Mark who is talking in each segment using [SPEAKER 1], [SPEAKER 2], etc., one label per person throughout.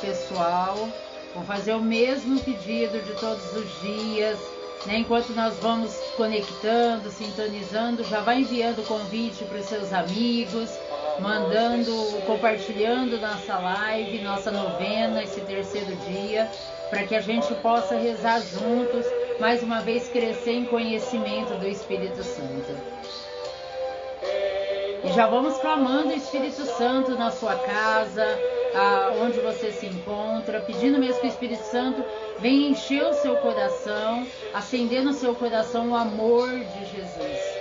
[SPEAKER 1] pessoal. Vou fazer o mesmo pedido de todos os dias, né? Enquanto nós vamos conectando, sintonizando, já vai enviando o convite para os seus amigos, mandando, compartilhando nossa live, nossa novena, esse terceiro dia, para que a gente possa rezar juntos, mais uma vez crescer em conhecimento do Espírito Santo. E já vamos clamando o Espírito Santo na sua casa, onde você se encontra, pedindo mesmo que o Espírito Santo venha encher o seu coração, acender no seu coração o amor de Jesus.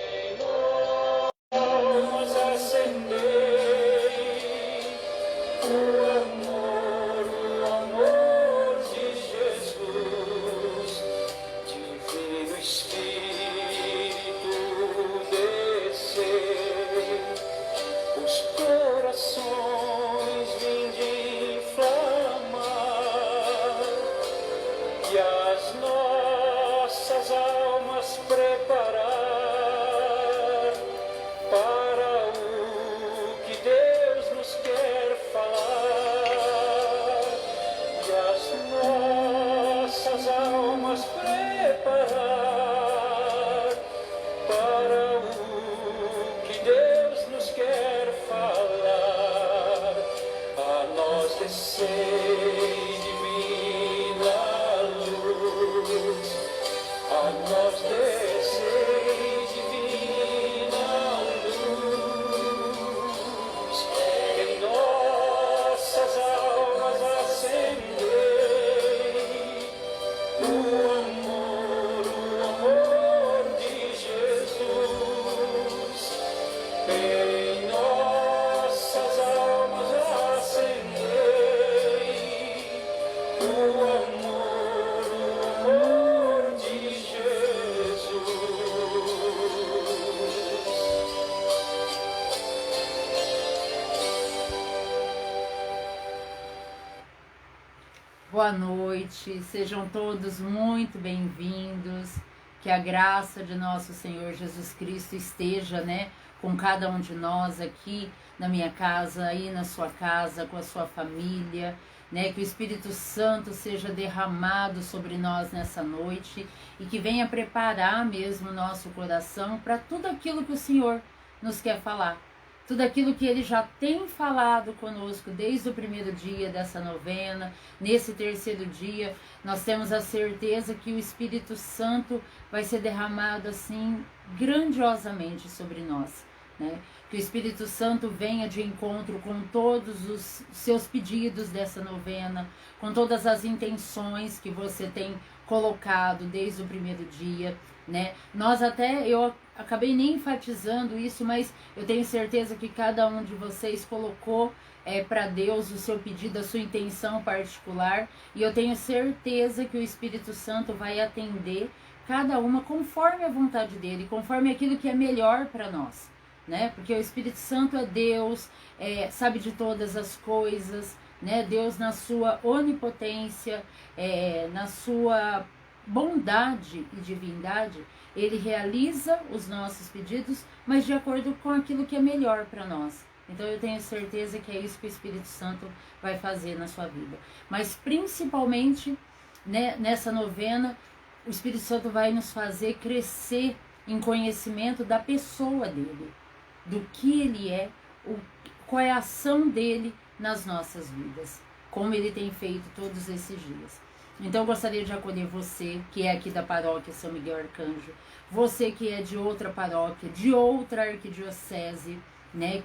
[SPEAKER 1] Boa noite, sejam todos muito bem-vindos, que a graça de nosso Senhor Jesus Cristo esteja, com cada um de nós aqui na minha casa, aí na sua casa, com a sua família, que o Espírito Santo seja derramado sobre nós nessa noite e que venha preparar mesmo o nosso coração para tudo aquilo que o Senhor nos quer falar. Tudo aquilo que Ele já tem falado conosco desde o primeiro dia dessa novena, nesse terceiro dia, nós temos a certeza que o Espírito Santo vai ser derramado assim grandiosamente sobre nós, Que o Espírito Santo venha de encontro com todos os seus pedidos dessa novena, com todas as intenções que você tem colocado desde o primeiro dia, eu acabei nem enfatizando isso, mas eu tenho certeza que cada um de vocês colocou para Deus o seu pedido, a sua intenção particular, e eu tenho certeza que o Espírito Santo vai atender cada uma conforme a vontade dele, conforme aquilo que é melhor para nós, porque o Espírito Santo é Deus, sabe de todas as coisas, Deus na sua onipotência, na sua bondade e divindade, Ele realiza os nossos pedidos, mas de acordo com aquilo que é melhor para nós. Então eu tenho certeza que é isso que o Espírito Santo vai fazer na sua vida. Mas principalmente, nessa novena, o Espírito Santo vai nos fazer crescer em conhecimento da pessoa dele, do que ele é, qual é a ação dele nas nossas vidas, como ele tem feito todos esses dias. Então eu gostaria de acolher você, que é aqui da paróquia São Miguel Arcanjo, você que é de outra paróquia, de outra arquidiocese,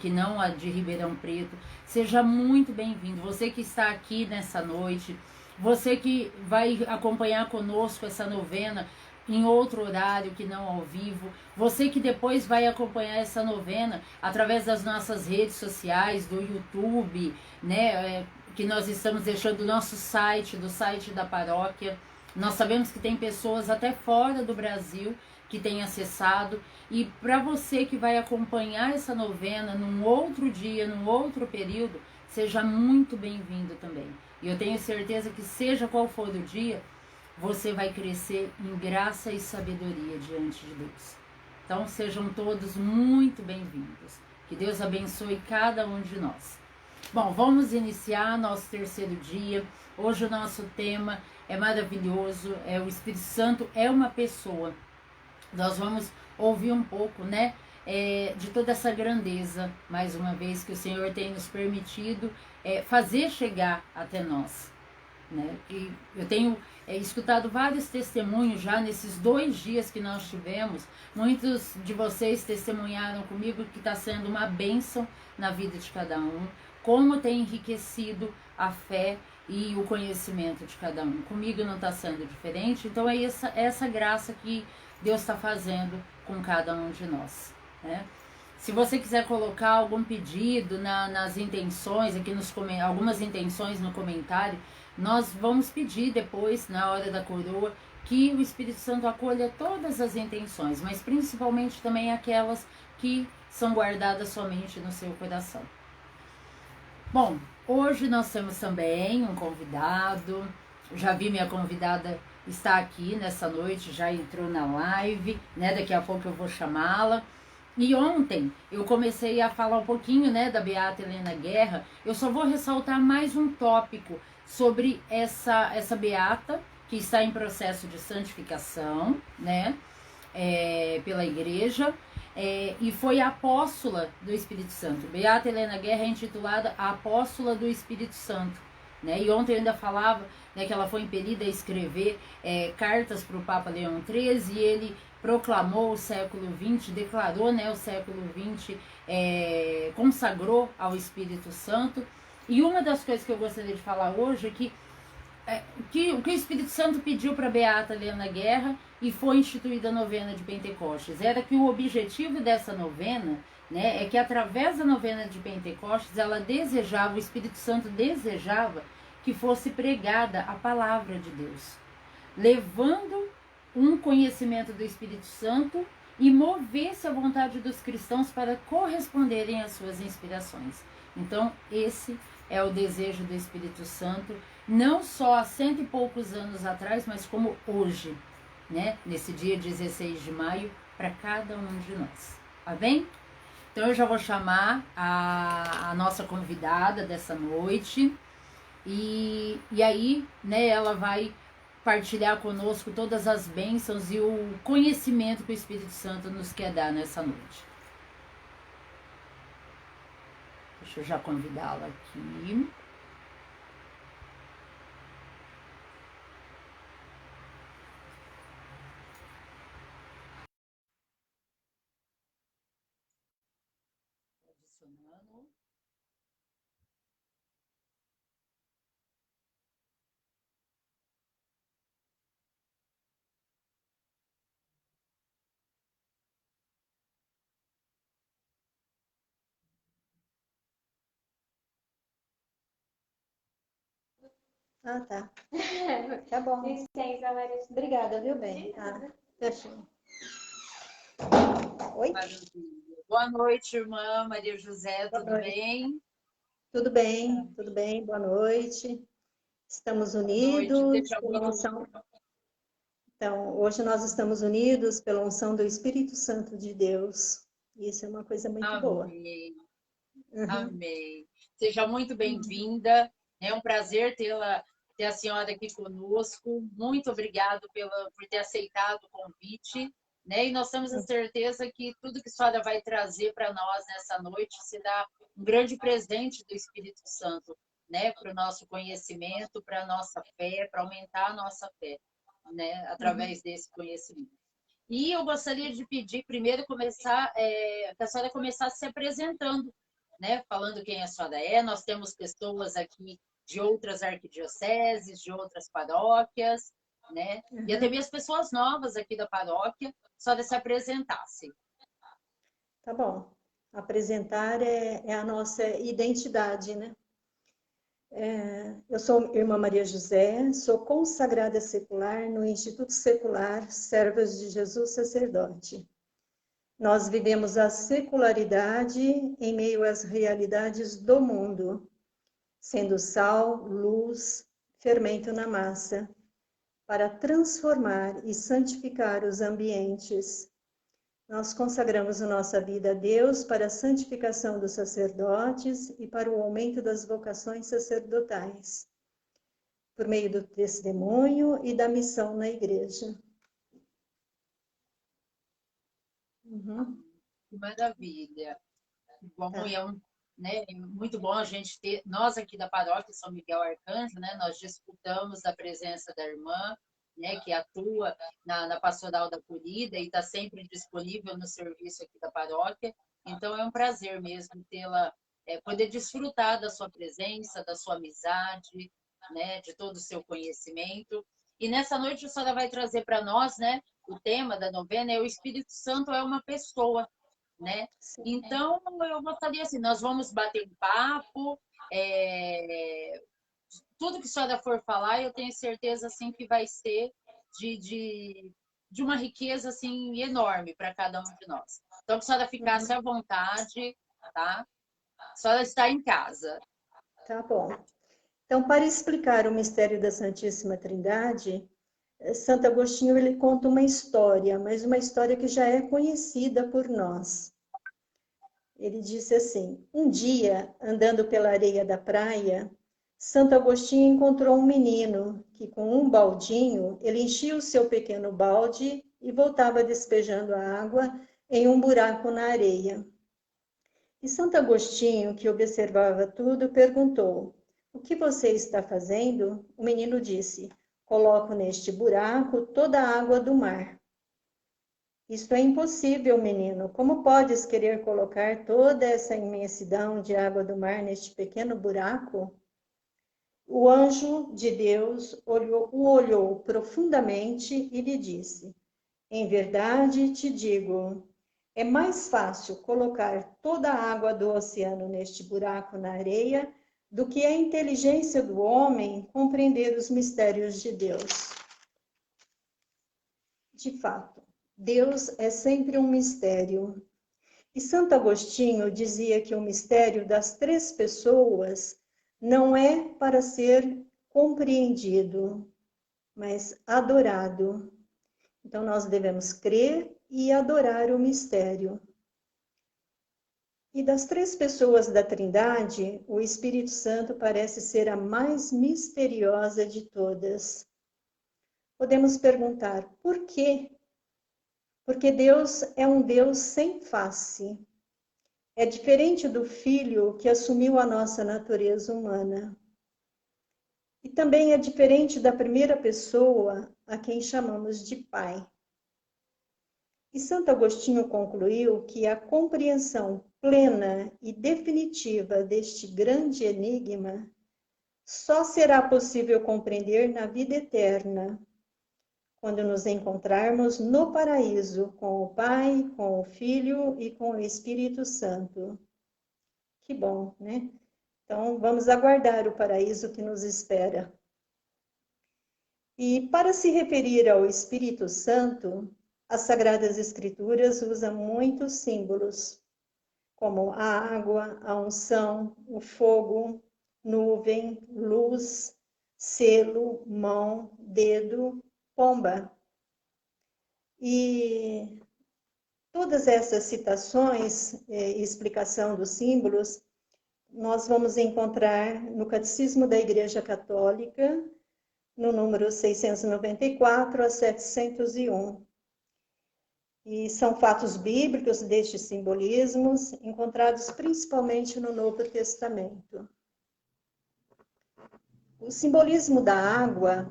[SPEAKER 1] que não a de Ribeirão Preto, seja muito bem-vindo. Você que está aqui nessa noite, você que vai acompanhar conosco essa novena em outro horário que não ao vivo, você que depois vai acompanhar essa novena através das nossas redes sociais, do YouTube, que nós estamos deixando o nosso site, do site da paróquia. Nós sabemos que tem pessoas até fora do Brasil que têm acessado, e para você que vai acompanhar essa novena num outro dia, num outro período, seja muito bem-vindo também. E eu tenho certeza que seja qual for o dia, você vai crescer em graça e sabedoria diante de Deus. Então sejam todos muito bem-vindos. Que Deus abençoe cada um de nós. Bom, vamos iniciar nosso terceiro dia. Hoje o nosso tema é maravilhoso, o Espírito Santo é uma pessoa. Nós vamos ouvir um pouco, né, de toda essa grandeza, mais uma vez, que o Senhor tem nos permitido fazer chegar até nós. Né? E eu tenho escutado vários testemunhos já nesses 2 dias que nós tivemos. Muitos de vocês testemunharam comigo que está sendo uma bênção na vida de cada um, como tem enriquecido a fé e o conhecimento de cada um. Comigo não está sendo diferente, então é essa graça que Deus está fazendo com cada um de nós. Né? Se você quiser colocar algum pedido nas intenções, aqui algumas intenções no comentário, nós vamos pedir depois, na hora da coroa, que o Espírito Santo acolha todas as intenções, mas principalmente também aquelas que são guardadas somente no seu coração. Bom, hoje nós temos também um convidado. Já vi minha convidada estar aqui nessa noite, já entrou na live, né? Daqui a pouco eu vou chamá-la. E ontem eu comecei a falar um pouquinho, né, da Beata Helena Guerra. Eu só vou ressaltar mais um tópico sobre essa Beata que está em processo de santificação, né, pela igreja. E foi a apóstola do Espírito Santo. Beata Helena Guerra é intitulada a Apóstola do Espírito Santo. Né? E ontem eu ainda falava, né, que ela foi impelida a escrever cartas para o Papa Leão XIII, e ele proclamou o século XX, declarou, né, o século XX, consagrou ao Espírito Santo. E uma das coisas que eu gostaria de falar hoje é que o Espírito Santo pediu para Beata Helena Guerra e foi instituída a novena de Pentecostes. Era que o objetivo dessa novena, né, é que através da novena de Pentecostes o Espírito Santo desejava que fosse pregada a palavra de Deus, levando um conhecimento do Espírito Santo e movesse a vontade dos cristãos para corresponderem às suas inspirações. Então, esse é o desejo do Espírito Santo, não só há 100 e poucos anos atrás, mas como hoje, né? Nesse dia 16 de maio, para cada um de nós. Tá bem? Então, eu já vou chamar a nossa convidada dessa noite. E aí, né, ela vai partilhar conosco todas as bênçãos e o conhecimento que o Espírito Santo nos quer dar nessa noite. Deixa eu já convidá-la aqui. Adicionando.
[SPEAKER 2] Ah, tá. Tá bom. Licença, Maria. Obrigada, viu, bem? Tá. Fechou. Oi?
[SPEAKER 1] Boa noite, irmã Maria José,
[SPEAKER 2] Boa
[SPEAKER 1] tudo
[SPEAKER 2] noite.
[SPEAKER 1] bem?
[SPEAKER 2] Tudo bem, tudo bem. Boa noite. Estamos unidos pela unção. Então, hoje nós estamos unidos pela unção do Espírito Santo de Deus. Isso é uma coisa muito boa.
[SPEAKER 1] Amém.
[SPEAKER 2] Uhum.
[SPEAKER 1] Amém. Seja muito bem-vinda. É um prazer ter a senhora aqui conosco. Muito obrigado por ter aceitado o convite. Né? E nós temos a certeza que tudo que a senhora vai trazer para nós nessa noite será um grande presente do Espírito Santo, né? Para o nosso conhecimento, para a nossa fé, para aumentar a nossa fé, né? Através desse conhecimento. E eu gostaria de pedir primeiro que a senhora começasse se apresentando, né? Falando quem a senhora é. Nós temos pessoas aqui de outras arquidioceses, de outras paróquias, né? E até mesmo pessoas novas aqui da paróquia, só de se apresentasse.
[SPEAKER 2] Tá bom. Apresentar é a nossa identidade, né? Eu sou irmã Maria José, sou consagrada secular no Instituto Secular Servas de Jesus Sacerdote. Nós vivemos a secularidade em meio às realidades do mundo, sendo sal, luz, fermento na massa, para transformar e santificar os ambientes, nós consagramos a nossa vida a Deus para a santificação dos sacerdotes e para o aumento das vocações sacerdotais, por meio do testemunho e da missão na igreja. Uhum.
[SPEAKER 1] Que maravilha. Bom,
[SPEAKER 2] Tá.
[SPEAKER 1] e né, muito bom a gente ter, nós aqui da paróquia São Miguel Arcanjo, né, nós disputamos a presença da irmã, né, que atua na pastoral da acolhida e está sempre disponível no serviço aqui da paróquia. Então é um prazer mesmo tê-la, poder desfrutar da sua presença, da sua amizade, né, de todo o seu conhecimento. E nessa noite a senhora vai trazer para nós, né, o tema da novena é o Espírito Santo é uma pessoa, né?
[SPEAKER 2] Sim.
[SPEAKER 1] Então, eu gostaria assim, nós vamos bater um papo, tudo que a senhora for falar, eu tenho certeza assim que vai ser de, de, de uma riqueza assim enorme para cada um de nós. Então, que a senhora ficasse à vontade, tá? A senhora está em casa.
[SPEAKER 2] Tá bom. Então, para explicar o mistério da Santíssima Trindade, Santo Agostinho ele conta uma história, mas uma história que já é conhecida por nós. Ele disse assim: um dia, andando pela areia da praia, Santo Agostinho encontrou um menino que, com um baldinho, ele enchia o seu pequeno balde e voltava despejando a água em um buraco na areia. E Santo Agostinho, que observava tudo, perguntou: o que você está fazendo? O menino disse: coloco neste buraco toda a água do mar. Isto é impossível, menino. Como podes querer colocar toda essa imensidão de água do mar neste pequeno buraco? O anjo de Deus o olhou profundamente e lhe disse: em verdade te digo, é mais fácil colocar toda a água do oceano neste buraco na areia do que a inteligência do homem compreender os mistérios de Deus. De fato, Deus é sempre um mistério. E Santo Agostinho dizia que o mistério das três pessoas não é para ser compreendido, mas adorado. Então, nós devemos crer e adorar o mistério. E das três pessoas da Trindade, o Espírito Santo parece ser a mais misteriosa de todas. Podemos perguntar, por quê? Porque Deus é um Deus sem face. É diferente do Filho que assumiu a nossa natureza humana. E também é diferente da primeira pessoa, a quem chamamos de Pai. E Santo Agostinho concluiu que a compreensão plena e definitiva deste grande enigma só será possível compreender na vida eterna, quando nos encontrarmos no paraíso com o Pai, com o Filho e com o Espírito Santo. Que bom, né? Então, vamos aguardar o paraíso que nos espera. E para se referir ao Espírito Santo, as Sagradas Escrituras usam muitos símbolos, como a água, a unção, o fogo, nuvem, luz, selo, mão, dedo, pomba. E todas essas citações e explicação dos símbolos, nós vamos encontrar no Catecismo da Igreja Católica, no número 694 a 701. E são fatos bíblicos destes simbolismos, encontrados principalmente no Novo Testamento. O simbolismo da água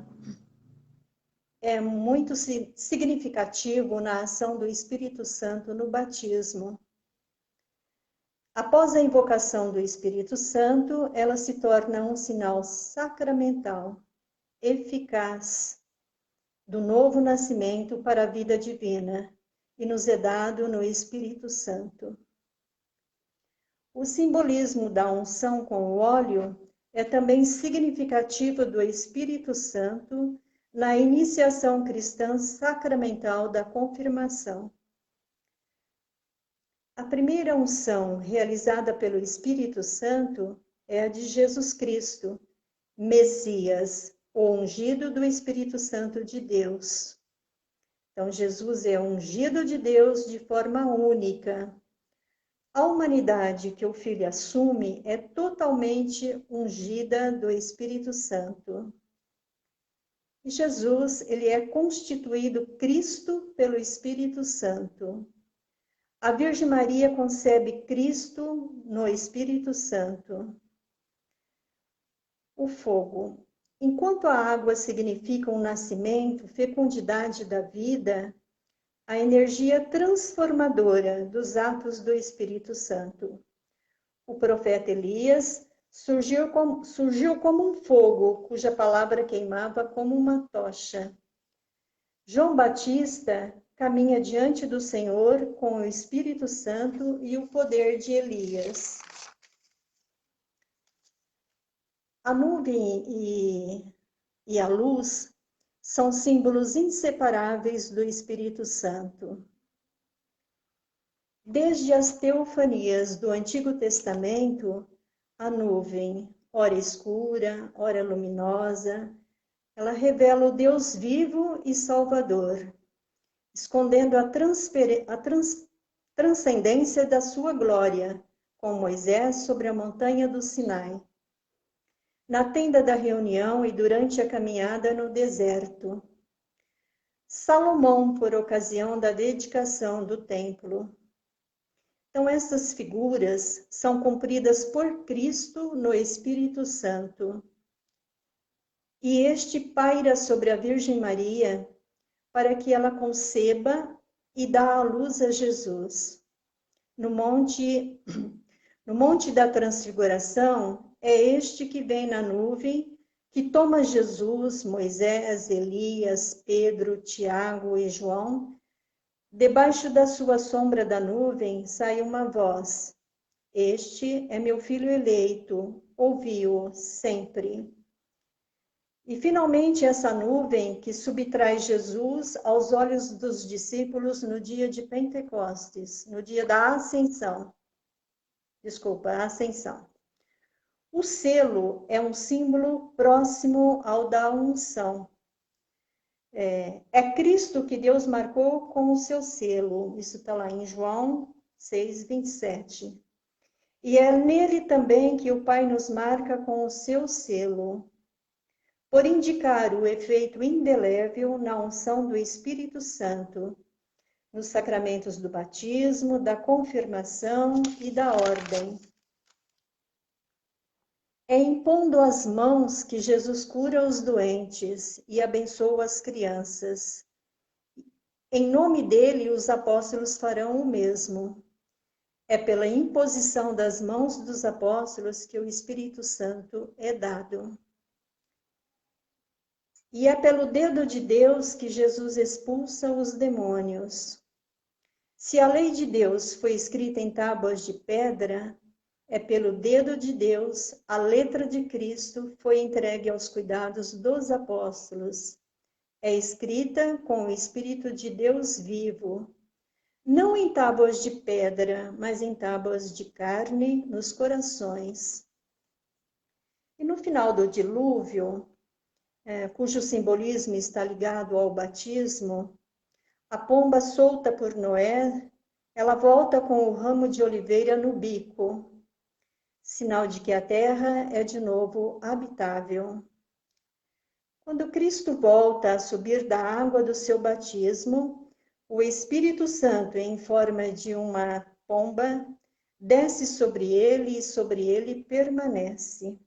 [SPEAKER 2] é muito significativo na ação do Espírito Santo no batismo. Após a invocação do Espírito Santo, ela se torna um sinal sacramental, eficaz, do novo nascimento para a vida divina, e nos é dado no Espírito Santo. O simbolismo da unção com o óleo é também significativo do Espírito Santo na iniciação cristã sacramental da confirmação. A primeira unção realizada pelo Espírito Santo é a de Jesus Cristo, Messias, o ungido do Espírito Santo de Deus. Então, Jesus é ungido de Deus de forma única. A humanidade que o Filho assume é totalmente ungida do Espírito Santo. E Jesus, ele é constituído Cristo pelo Espírito Santo. A Virgem Maria concebe Cristo no Espírito Santo. O fogo. Enquanto a água significa o nascimento, fecundidade da vida, a energia transformadora dos atos do Espírito Santo. O profeta Elias surgiu como um fogo, cuja palavra queimava como uma tocha. João Batista caminha diante do Senhor com o Espírito Santo e o poder de Elias. A nuvem e a luz são símbolos inseparáveis do Espírito Santo. Desde as teofanias do Antigo Testamento, a nuvem, ora escura, ora luminosa, ela revela o Deus vivo e salvador, escondendo a transcendência da sua glória, com Moisés sobre a montanha do Sinai, na tenda da reunião e durante a caminhada no deserto. Salomão, por ocasião da dedicação do templo. Então, essas figuras são cumpridas por Cristo no Espírito Santo. E este paira sobre a Virgem Maria para que ela conceba e dá à luz a Jesus. No Monte da Transfiguração, é este que vem na nuvem, que toma Jesus, Moisés, Elias, Pedro, Tiago e João. Debaixo da sua sombra da nuvem sai uma voz: Este é meu filho eleito, ouvi-o sempre. E finalmente essa nuvem que subtrai Jesus aos olhos dos discípulos no dia de Pentecostes, no dia da Ascensão. A Ascensão. O selo é um símbolo próximo ao da unção. É Cristo que Deus marcou com o seu selo. Isso está lá em João 6:27. E é nele também que o Pai nos marca com o seu selo, por indicar o efeito indelével na unção do Espírito Santo, nos sacramentos do batismo, da confirmação e da ordem. É impondo as mãos que Jesus cura os doentes e abençoa as crianças. Em nome dele, os apóstolos farão o mesmo. É pela imposição das mãos dos apóstolos que o Espírito Santo é dado. E é pelo dedo de Deus que Jesus expulsa os demônios. Se a lei de Deus foi escrita em tábuas de pedra, é pelo dedo de Deus, a letra de Cristo foi entregue aos cuidados dos apóstolos. É escrita com o Espírito de Deus vivo, não em tábuas de pedra, mas em tábuas de carne nos corações. E no final do dilúvio, cujo simbolismo está ligado ao batismo, a pomba solta por Noé, ela volta com o ramo de oliveira no bico, sinal de que a terra é de novo habitável. Quando Cristo volta a subir da água do seu batismo, o Espírito Santo, em forma de uma pomba, desce sobre ele e sobre ele permanece.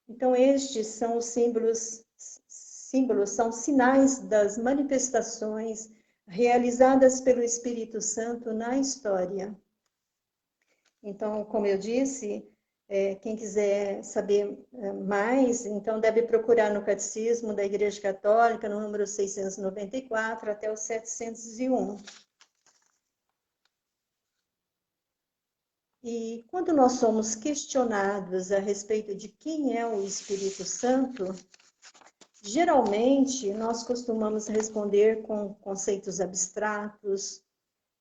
[SPEAKER 2] Então, estes são os símbolos, são sinais das manifestações realizadas pelo Espírito Santo na história. Então, como eu disse, quem quiser saber mais, então deve procurar no Catecismo da Igreja Católica, no número 694 até o 701. E quando nós somos questionados a respeito de quem é o Espírito Santo, geralmente nós costumamos responder com conceitos abstratos,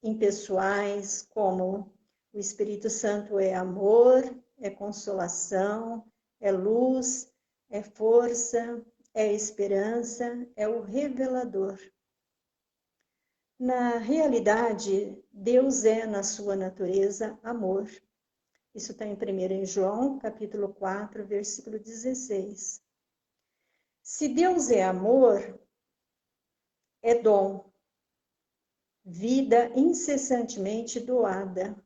[SPEAKER 2] impessoais, como o Espírito Santo é amor, é consolação, é luz, é força, é esperança, é o revelador. Na realidade, Deus é, na sua natureza, amor. Isso está em 1 João, capítulo 4, versículo 16. Se Deus é amor, é dom, vida incessantemente doada.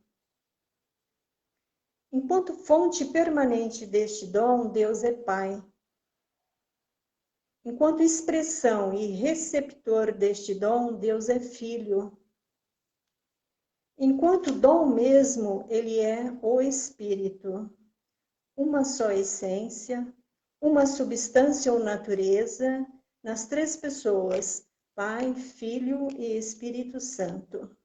[SPEAKER 2] Enquanto fonte permanente deste dom, Deus é Pai. Enquanto expressão e receptor deste dom, Deus é Filho. Enquanto dom mesmo, ele é o Espírito. Uma só essência, uma substância ou natureza, nas três pessoas, Pai, Filho e Espírito Santo.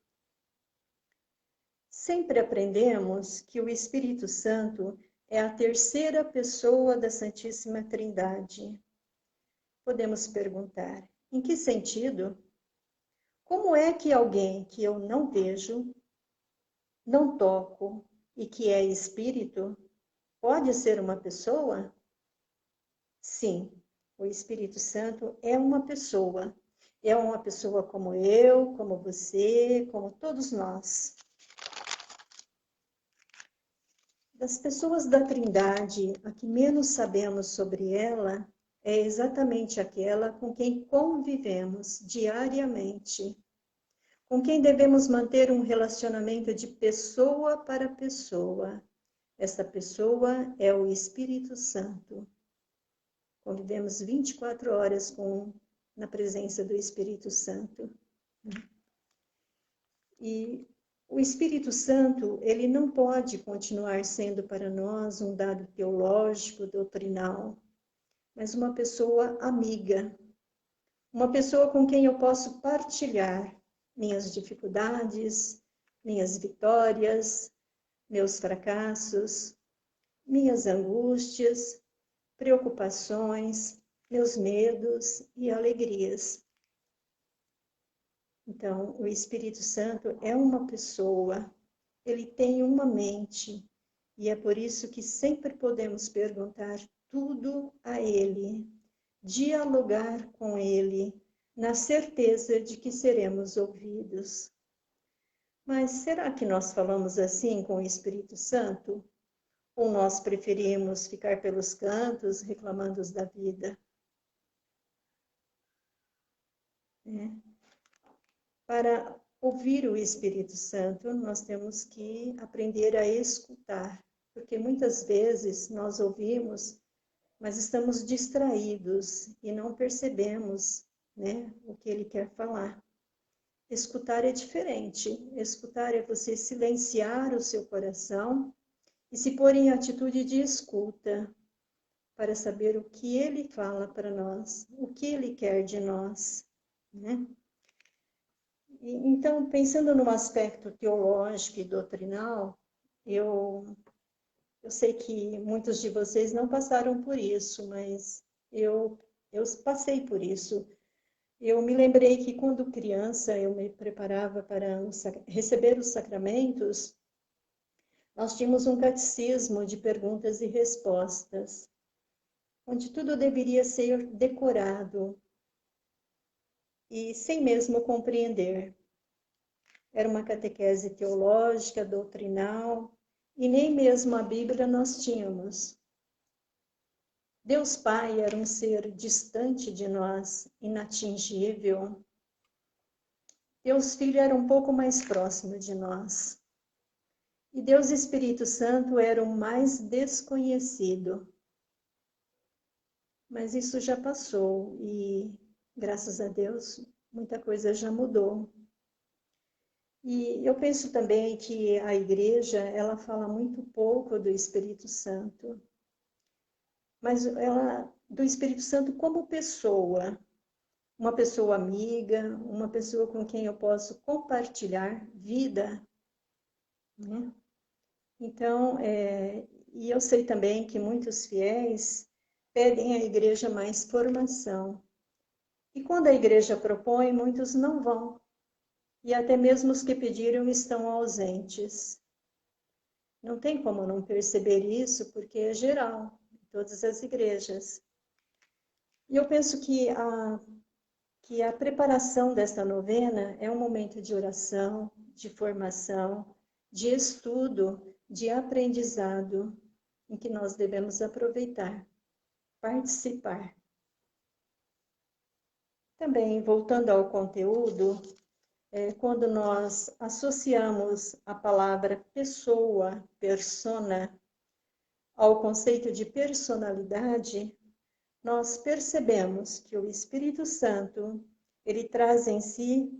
[SPEAKER 2] Sempre aprendemos que o Espírito Santo é a terceira pessoa da Santíssima Trindade. Podemos perguntar, em que sentido? Como é que alguém que eu não vejo, não toco e que é espírito, pode ser uma pessoa? Sim, o Espírito Santo é uma pessoa. É uma pessoa como eu, como você, como todos nós. Das pessoas da Trindade, a que menos sabemos sobre ela é exatamente aquela com quem convivemos diariamente, com quem devemos manter um relacionamento de pessoa para pessoa. Essa pessoa é o Espírito Santo. Convivemos 24 horas na presença do Espírito Santo. E o Espírito Santo, ele não pode continuar sendo para nós um dado teológico, doutrinal, mas uma pessoa amiga, uma pessoa com quem eu posso partilhar minhas dificuldades, minhas vitórias, meus fracassos, minhas angústias, preocupações, meus medos e alegrias. Então, o Espírito Santo é uma pessoa, ele tem uma mente, e é por isso que sempre podemos perguntar tudo a ele, dialogar com ele, na certeza de que seremos ouvidos. Mas será que nós falamos assim com o Espírito Santo? Ou nós preferimos ficar pelos cantos reclamando da vida? Para ouvir o Espírito Santo, nós temos que aprender a escutar, porque muitas vezes nós ouvimos, mas estamos distraídos e não percebemos, né, o que ele quer falar. Escutar é diferente. Escutar é você silenciar o seu coração e se pôr em atitude de escuta para saber o que ele fala para nós, o que ele quer de nós, né? Então, pensando no aspecto teológico e doutrinal, eu sei que muitos de vocês não passaram por isso, mas eu passei por isso. Eu me lembrei que quando criança eu me preparava para receber os sacramentos, nós tínhamos um catecismo de perguntas e respostas, onde tudo deveria ser decorado e sem mesmo compreender. Era uma catequese teológica, doutrinal, e nem mesmo a Bíblia nós tínhamos. Deus Pai era um ser distante de nós, inatingível. Deus Filho era um pouco mais próximo de nós. E Deus Espírito Santo era o mais desconhecido. Mas isso já passou e, graças a Deus, muita coisa já mudou. E eu penso também que a igreja, ela fala muito pouco do Espírito Santo. Mas do Espírito Santo como pessoa, uma pessoa amiga, uma pessoa com quem eu posso compartilhar vida, né? Então, e eu sei também que muitos fiéis pedem à igreja mais formação. E quando a igreja propõe, muitos não vão. E até mesmo os que pediram estão ausentes. Não tem como não perceber isso, porque é geral, em todas as igrejas. E eu penso que que a preparação desta novena é um momento de oração, de formação, de estudo, de aprendizado, em que nós devemos aproveitar, participar. Também, voltando ao conteúdo, quando nós associamos a palavra pessoa, persona, ao conceito de personalidade, nós percebemos que o Espírito Santo, ele traz em si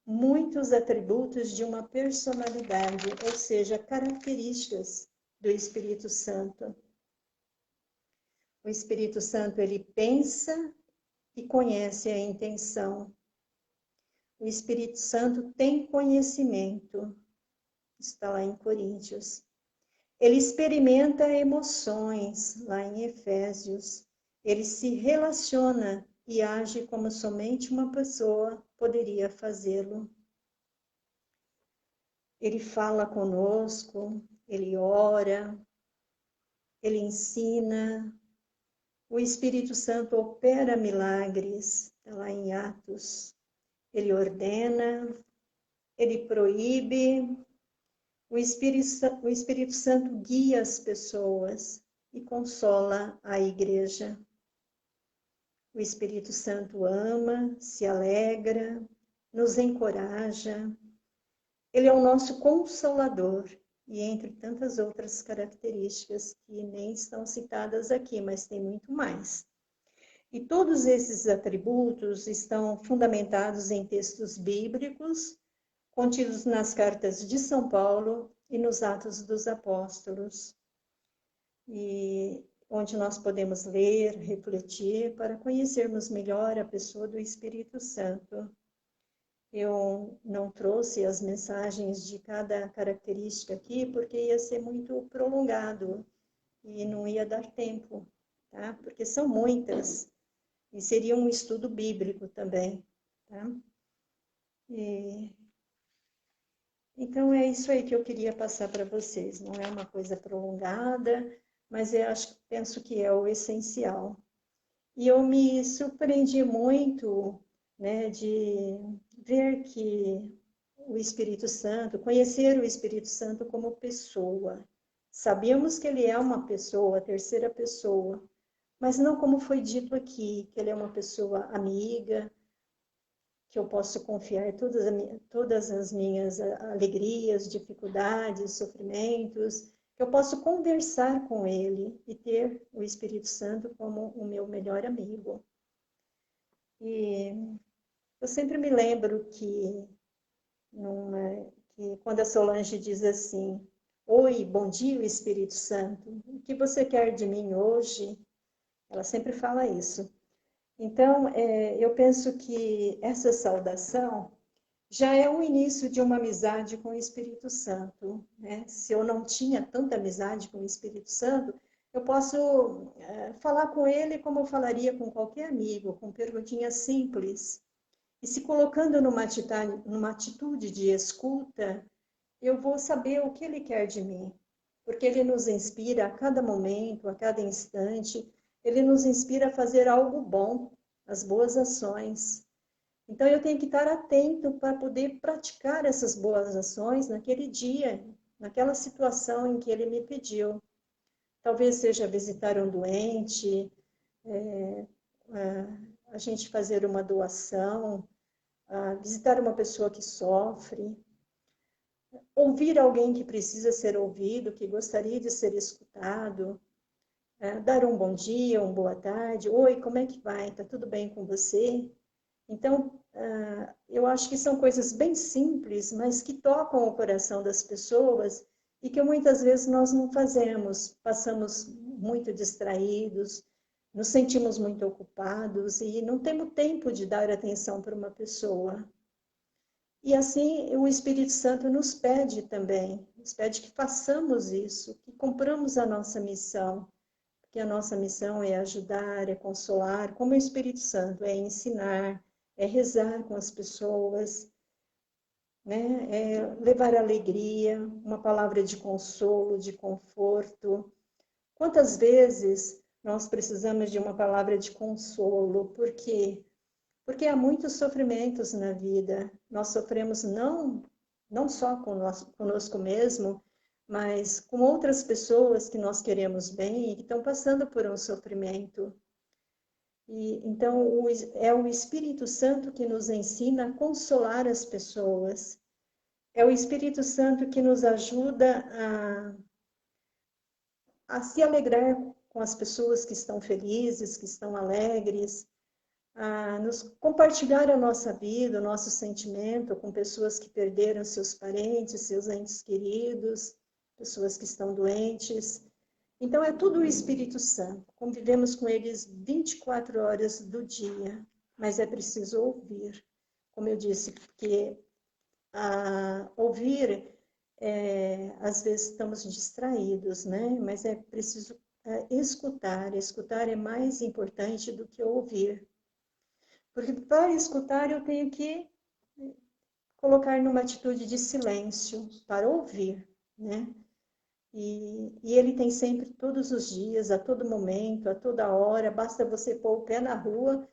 [SPEAKER 2] muitos atributos de uma personalidade, ou seja, características do Espírito Santo. O Espírito Santo, ele pensa e conhece a intenção. O Espírito Santo tem conhecimento, está lá em Coríntios. Ele experimenta emoções, lá em Efésios. Ele se relaciona e age como somente uma pessoa poderia fazê-lo. Ele fala conosco, ele ora, ele ensina. O Espírito Santo opera milagres, está lá em Atos. Ele ordena, ele proíbe. O Espírito Santo guia as pessoas e consola a igreja. O Espírito Santo ama, se alegra, nos encoraja. Ele é o nosso consolador, e entre tantas outras características que nem estão citadas aqui, mas tem muito mais. E todos esses atributos estão fundamentados em textos bíblicos, contidos nas cartas de São Paulo e nos Atos dos Apóstolos, e onde nós podemos ler, refletir, para conhecermos melhor a pessoa do Espírito Santo. Eu não trouxe as mensagens de cada característica aqui, porque ia ser muito prolongado e não ia dar tempo, tá? Porque são muitas, e seria um estudo bíblico também, tá? Então, é isso aí que eu queria passar para vocês. Não é uma coisa prolongada, mas penso que é o essencial. E eu me surpreendi muito, né, de ver que o Espírito Santo, conhecer o Espírito Santo como pessoa. Sabíamos que ele é uma pessoa, a terceira pessoa, mas não como foi dito aqui, que ele é uma pessoa amiga, que eu posso confiar todas as minhas alegrias, dificuldades, sofrimentos, que eu posso conversar com ele e ter o Espírito Santo como o meu melhor amigo. E eu sempre me lembro que quando a Solange diz assim: "Oi, bom dia, Espírito Santo, o que você quer de mim hoje?" Ela sempre fala isso. Então, eu penso que essa saudação já é o início de uma amizade com o Espírito Santo, né? Se eu não tinha tanta amizade com o Espírito Santo, eu posso falar com ele como eu falaria com qualquer amigo, com perguntinhas simples. E se colocando numa atitude de escuta, eu vou saber o que ele quer de mim, porque ele nos inspira a cada momento, a cada instante, ele nos inspira a fazer algo bom, as boas ações. Então, eu tenho que estar atento para poder praticar essas boas ações naquele dia, naquela situação em que ele me pediu. Talvez seja visitar um doente, a gente fazer uma doação, visitar uma pessoa que sofre, ouvir alguém que precisa ser ouvido, que gostaria de ser escutado, dar um bom dia, uma boa tarde. Oi, como é que vai? Tá tudo bem com você? Então, eu acho que são coisas bem simples, mas que tocam o coração das pessoas e que muitas vezes nós não fazemos. Passamos muito distraídos, nos sentimos muito ocupados e não temos tempo de dar atenção para uma pessoa. E assim, o Espírito Santo nos pede também, nos pede que façamos isso, que cumpramos a nossa missão, porque a nossa missão é ajudar, é consolar, como o Espírito Santo, é ensinar, é rezar com as pessoas, né? É levar alegria, uma palavra de consolo, de conforto. Quantas vezes nós precisamos de uma palavra de consolo? Por quê? Porque há muitos sofrimentos na vida. Nós sofremos não só conosco mesmo, mas com outras pessoas que nós queremos bem e que estão passando por um sofrimento. E, então, é o Espírito Santo que nos ensina a consolar as pessoas. É o Espírito Santo que nos ajuda a se alegrar com as pessoas que estão felizes, que estão alegres, a nos compartilhar a nossa vida, o nosso sentimento com pessoas que perderam seus parentes, seus entes queridos, pessoas que estão doentes. Então, é tudo o Espírito Santo. Convivemos com eles 24 horas do dia, mas é preciso ouvir. Como eu disse, porque ouvir, às vezes estamos distraídos, né? Mas é preciso escutar. Escutar é mais importante do que ouvir. Porque para escutar eu tenho que colocar numa atitude de silêncio para ouvir, né? E ele tem sempre, todos os dias, a todo momento, a toda hora, basta você pôr o pé na rua,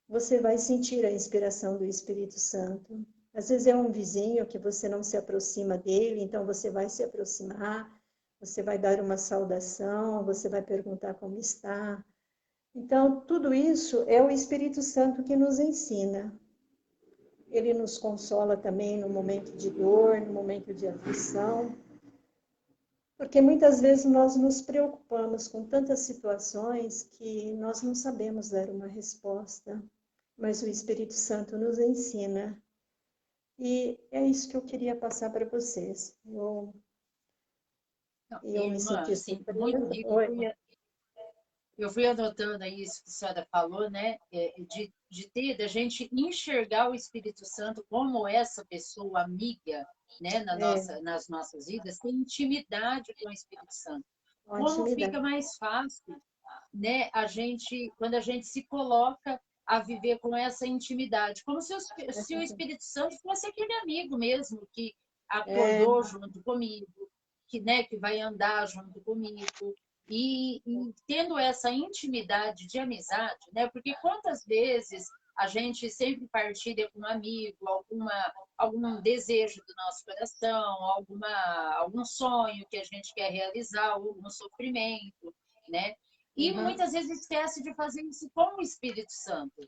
[SPEAKER 2] você vai sentir a inspiração do Espírito Santo. Às vezes é um vizinho que você não se aproxima dele, então você vai se aproximar, você vai dar uma saudação, você vai perguntar como está. Então, tudo isso é o Espírito Santo que nos ensina. Ele nos consola também no momento de dor, no momento de aflição, porque muitas vezes nós nos preocupamos com tantas situações que nós não sabemos dar uma resposta, mas o Espírito Santo nos ensina. E é isso que eu queria passar para vocês. Eu me
[SPEAKER 1] Irmã,
[SPEAKER 2] senti
[SPEAKER 1] assim, muito
[SPEAKER 2] surpresa.
[SPEAKER 1] rico.
[SPEAKER 2] Oi.
[SPEAKER 1] Eu fui anotando aí isso que a senhora falou, né? Da gente enxergar o Espírito Santo como essa pessoa amiga, né?
[SPEAKER 2] É,
[SPEAKER 1] Nas nossas vidas, ter intimidade com o Espírito Santo.
[SPEAKER 2] uma
[SPEAKER 1] Como
[SPEAKER 2] intimidade.
[SPEAKER 1] fica mais fácil, né? Quando a gente se coloca a viver com essa intimidade, como se o Espírito Santo fosse aquele amigo mesmo que
[SPEAKER 2] É,
[SPEAKER 1] acordou junto comigo, que vai andar junto comigo, e tendo essa intimidade de amizade, né? Porque quantas vezes a gente sempre partilha com um amigo algum desejo do nosso coração, algum sonho que a gente quer realizar, algum sofrimento, né? E
[SPEAKER 2] uhum,
[SPEAKER 1] muitas vezes esquece de fazer isso com o Espírito Santo,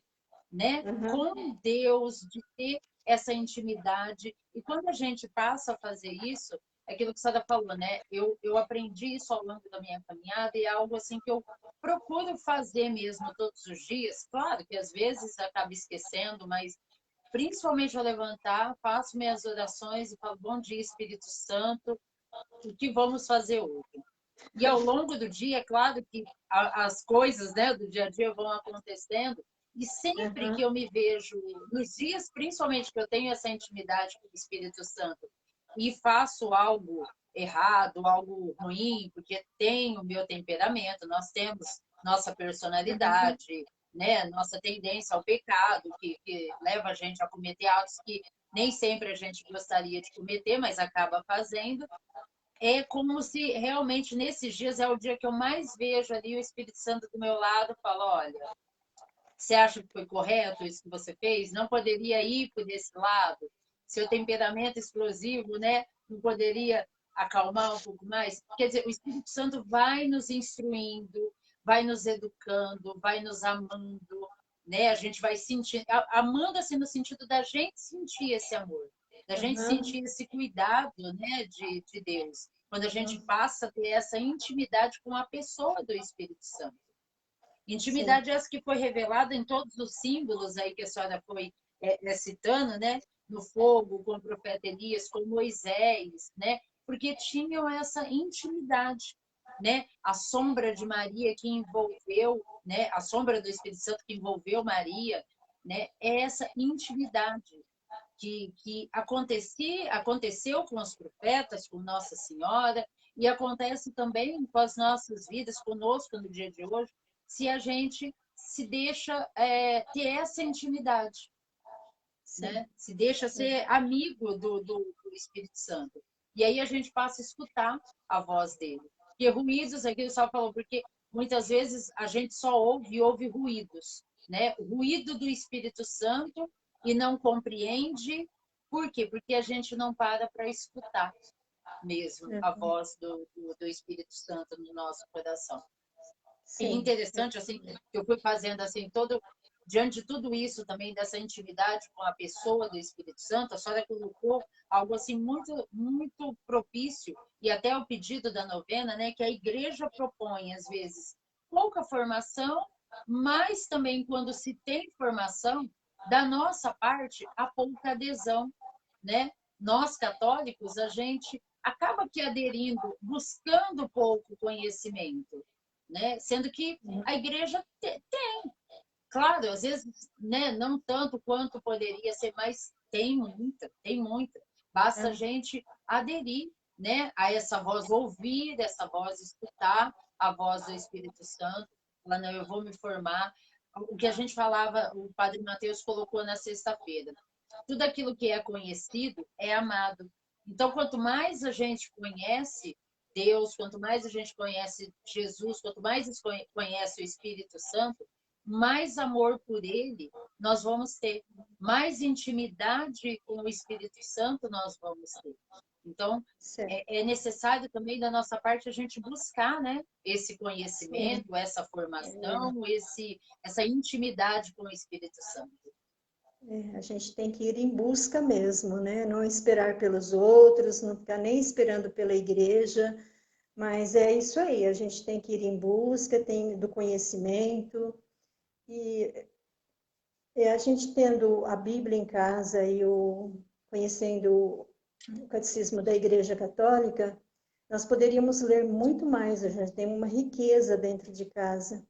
[SPEAKER 1] né?
[SPEAKER 2] uhum,
[SPEAKER 1] Com Deus, de ter essa intimidade. E quando a gente passa a fazer isso, é aquilo que a Sada falou, né? Eu aprendi isso ao longo da minha caminhada e é algo assim que eu procuro fazer mesmo todos os dias. Claro que às vezes acaba esquecendo, mas principalmente ao levantar, faço minhas orações e falo: Bom dia, Espírito Santo, o que vamos fazer hoje? E ao longo do dia, é claro que as coisas, né, do dia a dia vão acontecendo, e sempre que
[SPEAKER 2] uhum,
[SPEAKER 1] eu me vejo, nos dias principalmente que eu tenho essa intimidade com o Espírito Santo e faço algo errado, algo ruim, porque tem o meu temperamento, nós temos nossa
[SPEAKER 2] uhum,
[SPEAKER 1] personalidade, né, nossa tendência ao pecado, que leva a gente a cometer atos que nem sempre a gente gostaria de cometer, mas acaba fazendo. É como se realmente nesses dias é o dia que eu mais vejo ali o Espírito Santo do meu lado, fala, olha, você acha que foi correto isso que você fez? Não poderia ir por esse lado? Seu temperamento explosivo, né? Não poderia acalmar um pouco mais? Quer dizer, o Espírito Santo vai nos instruindo, vai nos educando, vai nos amando, né? A gente vai sentir, amando assim no sentido da gente sentir esse amor, da gente
[SPEAKER 2] uhum,
[SPEAKER 1] sentir esse cuidado, né, de Deus. Quando a gente
[SPEAKER 2] uhum.
[SPEAKER 1] passa a ter essa intimidade com a pessoa do Espírito Santo.
[SPEAKER 2] Sim.
[SPEAKER 1] Intimidade essa que foi revelada em todos os símbolos aí que a senhora foi citando, né? No fogo, com o profeta Elias, com Moisés, né? Porque tinham essa intimidade, né? A sombra de Maria que envolveu, né? A sombra do Espírito Santo que envolveu Maria, né? É essa intimidade que aconteceu com os profetas, com Nossa Senhora, e acontece também com as nossas vidas, conosco no dia de hoje, se a gente se deixa ter essa intimidade,
[SPEAKER 2] Sim.
[SPEAKER 1] né? Se deixa ser amigo do Espírito Santo. E aí a gente passa a escutar a voz dele. Porque ruídos, aqui o Sal falou, porque muitas vezes a gente só ouve ruídos, né? O ruído do Espírito Santo e não compreende. Por quê? Porque a gente não para escutar mesmo a
[SPEAKER 2] Uhum.
[SPEAKER 1] voz do Espírito Santo no nosso coração. E
[SPEAKER 2] Sim.
[SPEAKER 1] interessante, assim, que eu fui fazendo, assim, diante de tudo isso também, dessa intimidade com a pessoa do Espírito Santo, a senhora colocou algo, assim, muito, muito propício, e até o pedido da novena, né, que a igreja propõe, às vezes, pouca formação, mas também, quando se tem formação, da nossa parte, há pouca adesão, né? Nós, católicos, a gente acaba que aderindo, buscando pouco conhecimento, né? Sendo que a igreja tem, claro, às vezes, né, não tanto quanto poderia ser, mas tem muita. Basta a
[SPEAKER 2] É.
[SPEAKER 1] gente aderir, né, a essa voz, ouvir essa voz, escutar a voz do Espírito Santo, falar, não, eu vou me formar. O que a gente falava, o Padre Mateus colocou na sexta-feira. Tudo aquilo que é conhecido é amado. Então, quanto mais a gente conhece Deus, quanto mais a gente conhece Jesus, quanto mais conhece o Espírito Santo, mais amor por ele nós vamos ter, mais intimidade com o Espírito Santo nós vamos ter. Então,
[SPEAKER 2] Certo.
[SPEAKER 1] é necessário também da nossa parte a gente buscar, né, esse
[SPEAKER 2] Sim.
[SPEAKER 1] conhecimento, essa
[SPEAKER 2] É,
[SPEAKER 1] formação, essa intimidade com o Espírito Santo.
[SPEAKER 2] a gente tem que ir em busca mesmo, né? Não esperar pelos outros, não ficar nem esperando pela igreja, mas é isso aí, a gente tem que ir em busca, do conhecimento, e a gente tendo a Bíblia em casa e conhecendo o catecismo da Igreja Católica, nós poderíamos ler muito mais, a gente tem uma riqueza dentro de casa.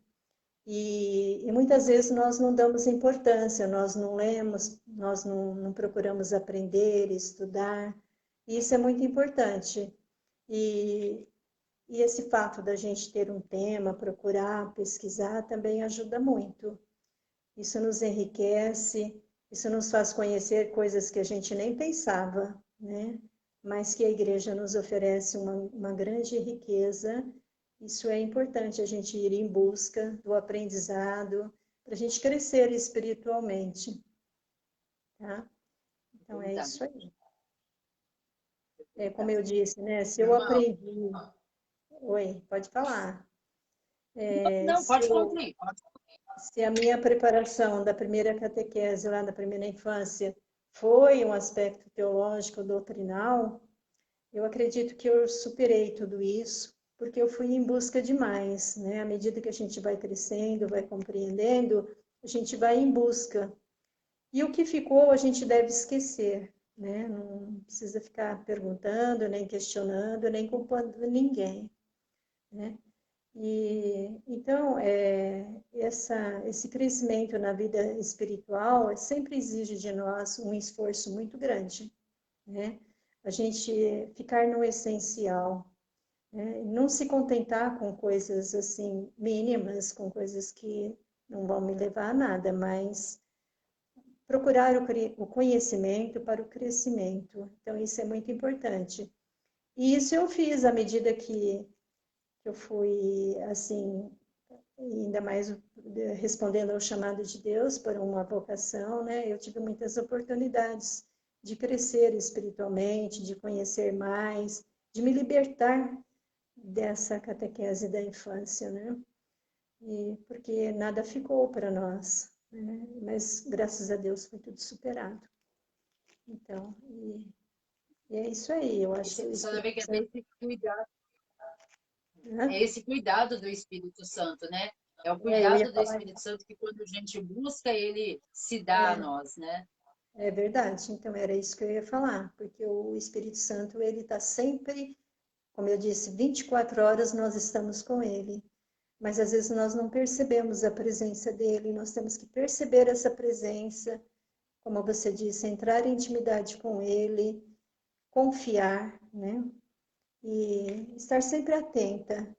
[SPEAKER 2] E muitas vezes nós não damos importância, nós não lemos, nós não procuramos aprender, estudar, e isso é muito importante. E, e esse fato da gente ter um tema, procurar, pesquisar, também ajuda muito. Isso nos enriquece, isso nos faz conhecer coisas que a gente nem pensava, né? Mas que a igreja nos oferece uma grande riqueza. Isso é importante, a gente ir em busca do aprendizado, para a gente crescer espiritualmente, tá? Então é
[SPEAKER 1] Verdade,
[SPEAKER 2] isso aí. É como eu
[SPEAKER 1] verdade.
[SPEAKER 2] disse, né? Se eu
[SPEAKER 1] Irmão,
[SPEAKER 2] aprendi. Oi, pode falar.
[SPEAKER 1] não,
[SPEAKER 2] Se
[SPEAKER 1] pode
[SPEAKER 2] eu,
[SPEAKER 1] concluir.
[SPEAKER 2] se a minha preparação da primeira catequese lá da primeira infância foi um aspecto teológico doutrinal, eu acredito que eu superei tudo isso, porque eu fui em busca demais, né? À medida que a gente vai crescendo, vai compreendendo, a gente vai em busca. E o que ficou, a gente deve esquecer, né? Não precisa ficar perguntando, nem questionando, nem culpando ninguém, né? E então, esse crescimento na vida espiritual sempre exige de nós um esforço muito grande, né? A gente ficar no essencial, né? Não se contentar com coisas assim mínimas, com coisas que não vão me levar a nada, mas procurar o conhecimento para o crescimento. Então, isso é muito importante. E isso eu fiz à medida que eu fui, assim, ainda mais respondendo ao chamado de Deus para uma vocação, né? Eu tive muitas oportunidades de crescer espiritualmente, de conhecer mais, de me libertar dessa catequese da infância, né? E porque nada ficou para nós, né? Mas graças a Deus foi tudo superado. Então, e é isso aí. Eu acho que o
[SPEAKER 1] Só vê
[SPEAKER 2] Espírito
[SPEAKER 1] que até
[SPEAKER 2] Santo,
[SPEAKER 1] esse cuidado,
[SPEAKER 2] né?
[SPEAKER 1] é esse cuidado do Espírito Santo, né? É o
[SPEAKER 2] Eu ia
[SPEAKER 1] cuidado do
[SPEAKER 2] falar.
[SPEAKER 1] Espírito Santo que quando a gente busca, ele se dá a
[SPEAKER 2] É,
[SPEAKER 1] nós, né?
[SPEAKER 2] É verdade, então era isso que eu ia falar, porque o Espírito Santo, ele está sempre, como eu disse, 24 horas nós estamos com ele, mas às vezes nós não percebemos a presença dele, nós temos que perceber essa presença, como você disse, entrar em intimidade com ele, confiar, né? E estar sempre atenta,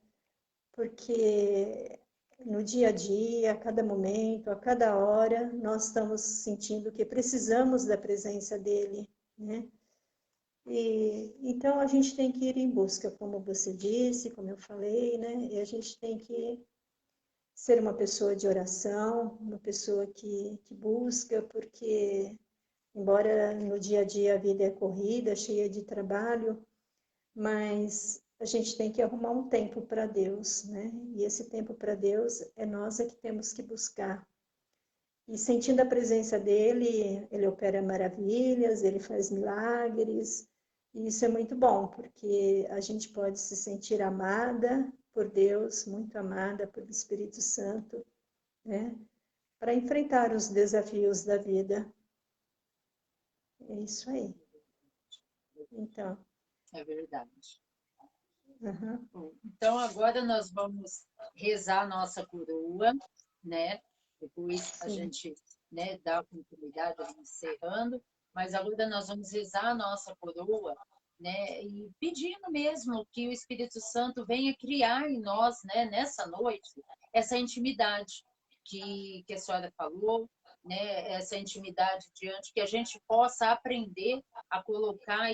[SPEAKER 2] porque no dia a dia, a cada momento, a cada hora, nós estamos sentindo que precisamos da presença dele, né? E então a gente tem que ir em busca, como você disse, como eu falei, né? E a gente tem que ser uma pessoa de oração, uma pessoa que busca, porque, embora no dia a dia a vida é corrida, cheia de trabalho, mas a gente tem que arrumar um tempo para Deus, né? E esse tempo para Deus é nós que temos que buscar. E sentindo a presença dele, ele opera maravilhas, ele faz milagres, e isso é muito bom, porque a gente pode se sentir amada por Deus, muito amada pelo Espírito Santo, né? Para enfrentar os desafios da vida. É isso aí. Então.
[SPEAKER 1] É verdade.
[SPEAKER 2] Uhum.
[SPEAKER 1] Bom, então, agora nós vamos rezar a nossa coroa, né? Depois a gente, né, dá continuidade encerrando, mas agora nós vamos rezar a nossa coroa, né? E pedindo mesmo que o Espírito Santo venha criar em nós, né, nessa noite, essa intimidade que a senhora falou, né? Essa intimidade diante, que a gente possa aprender a colocar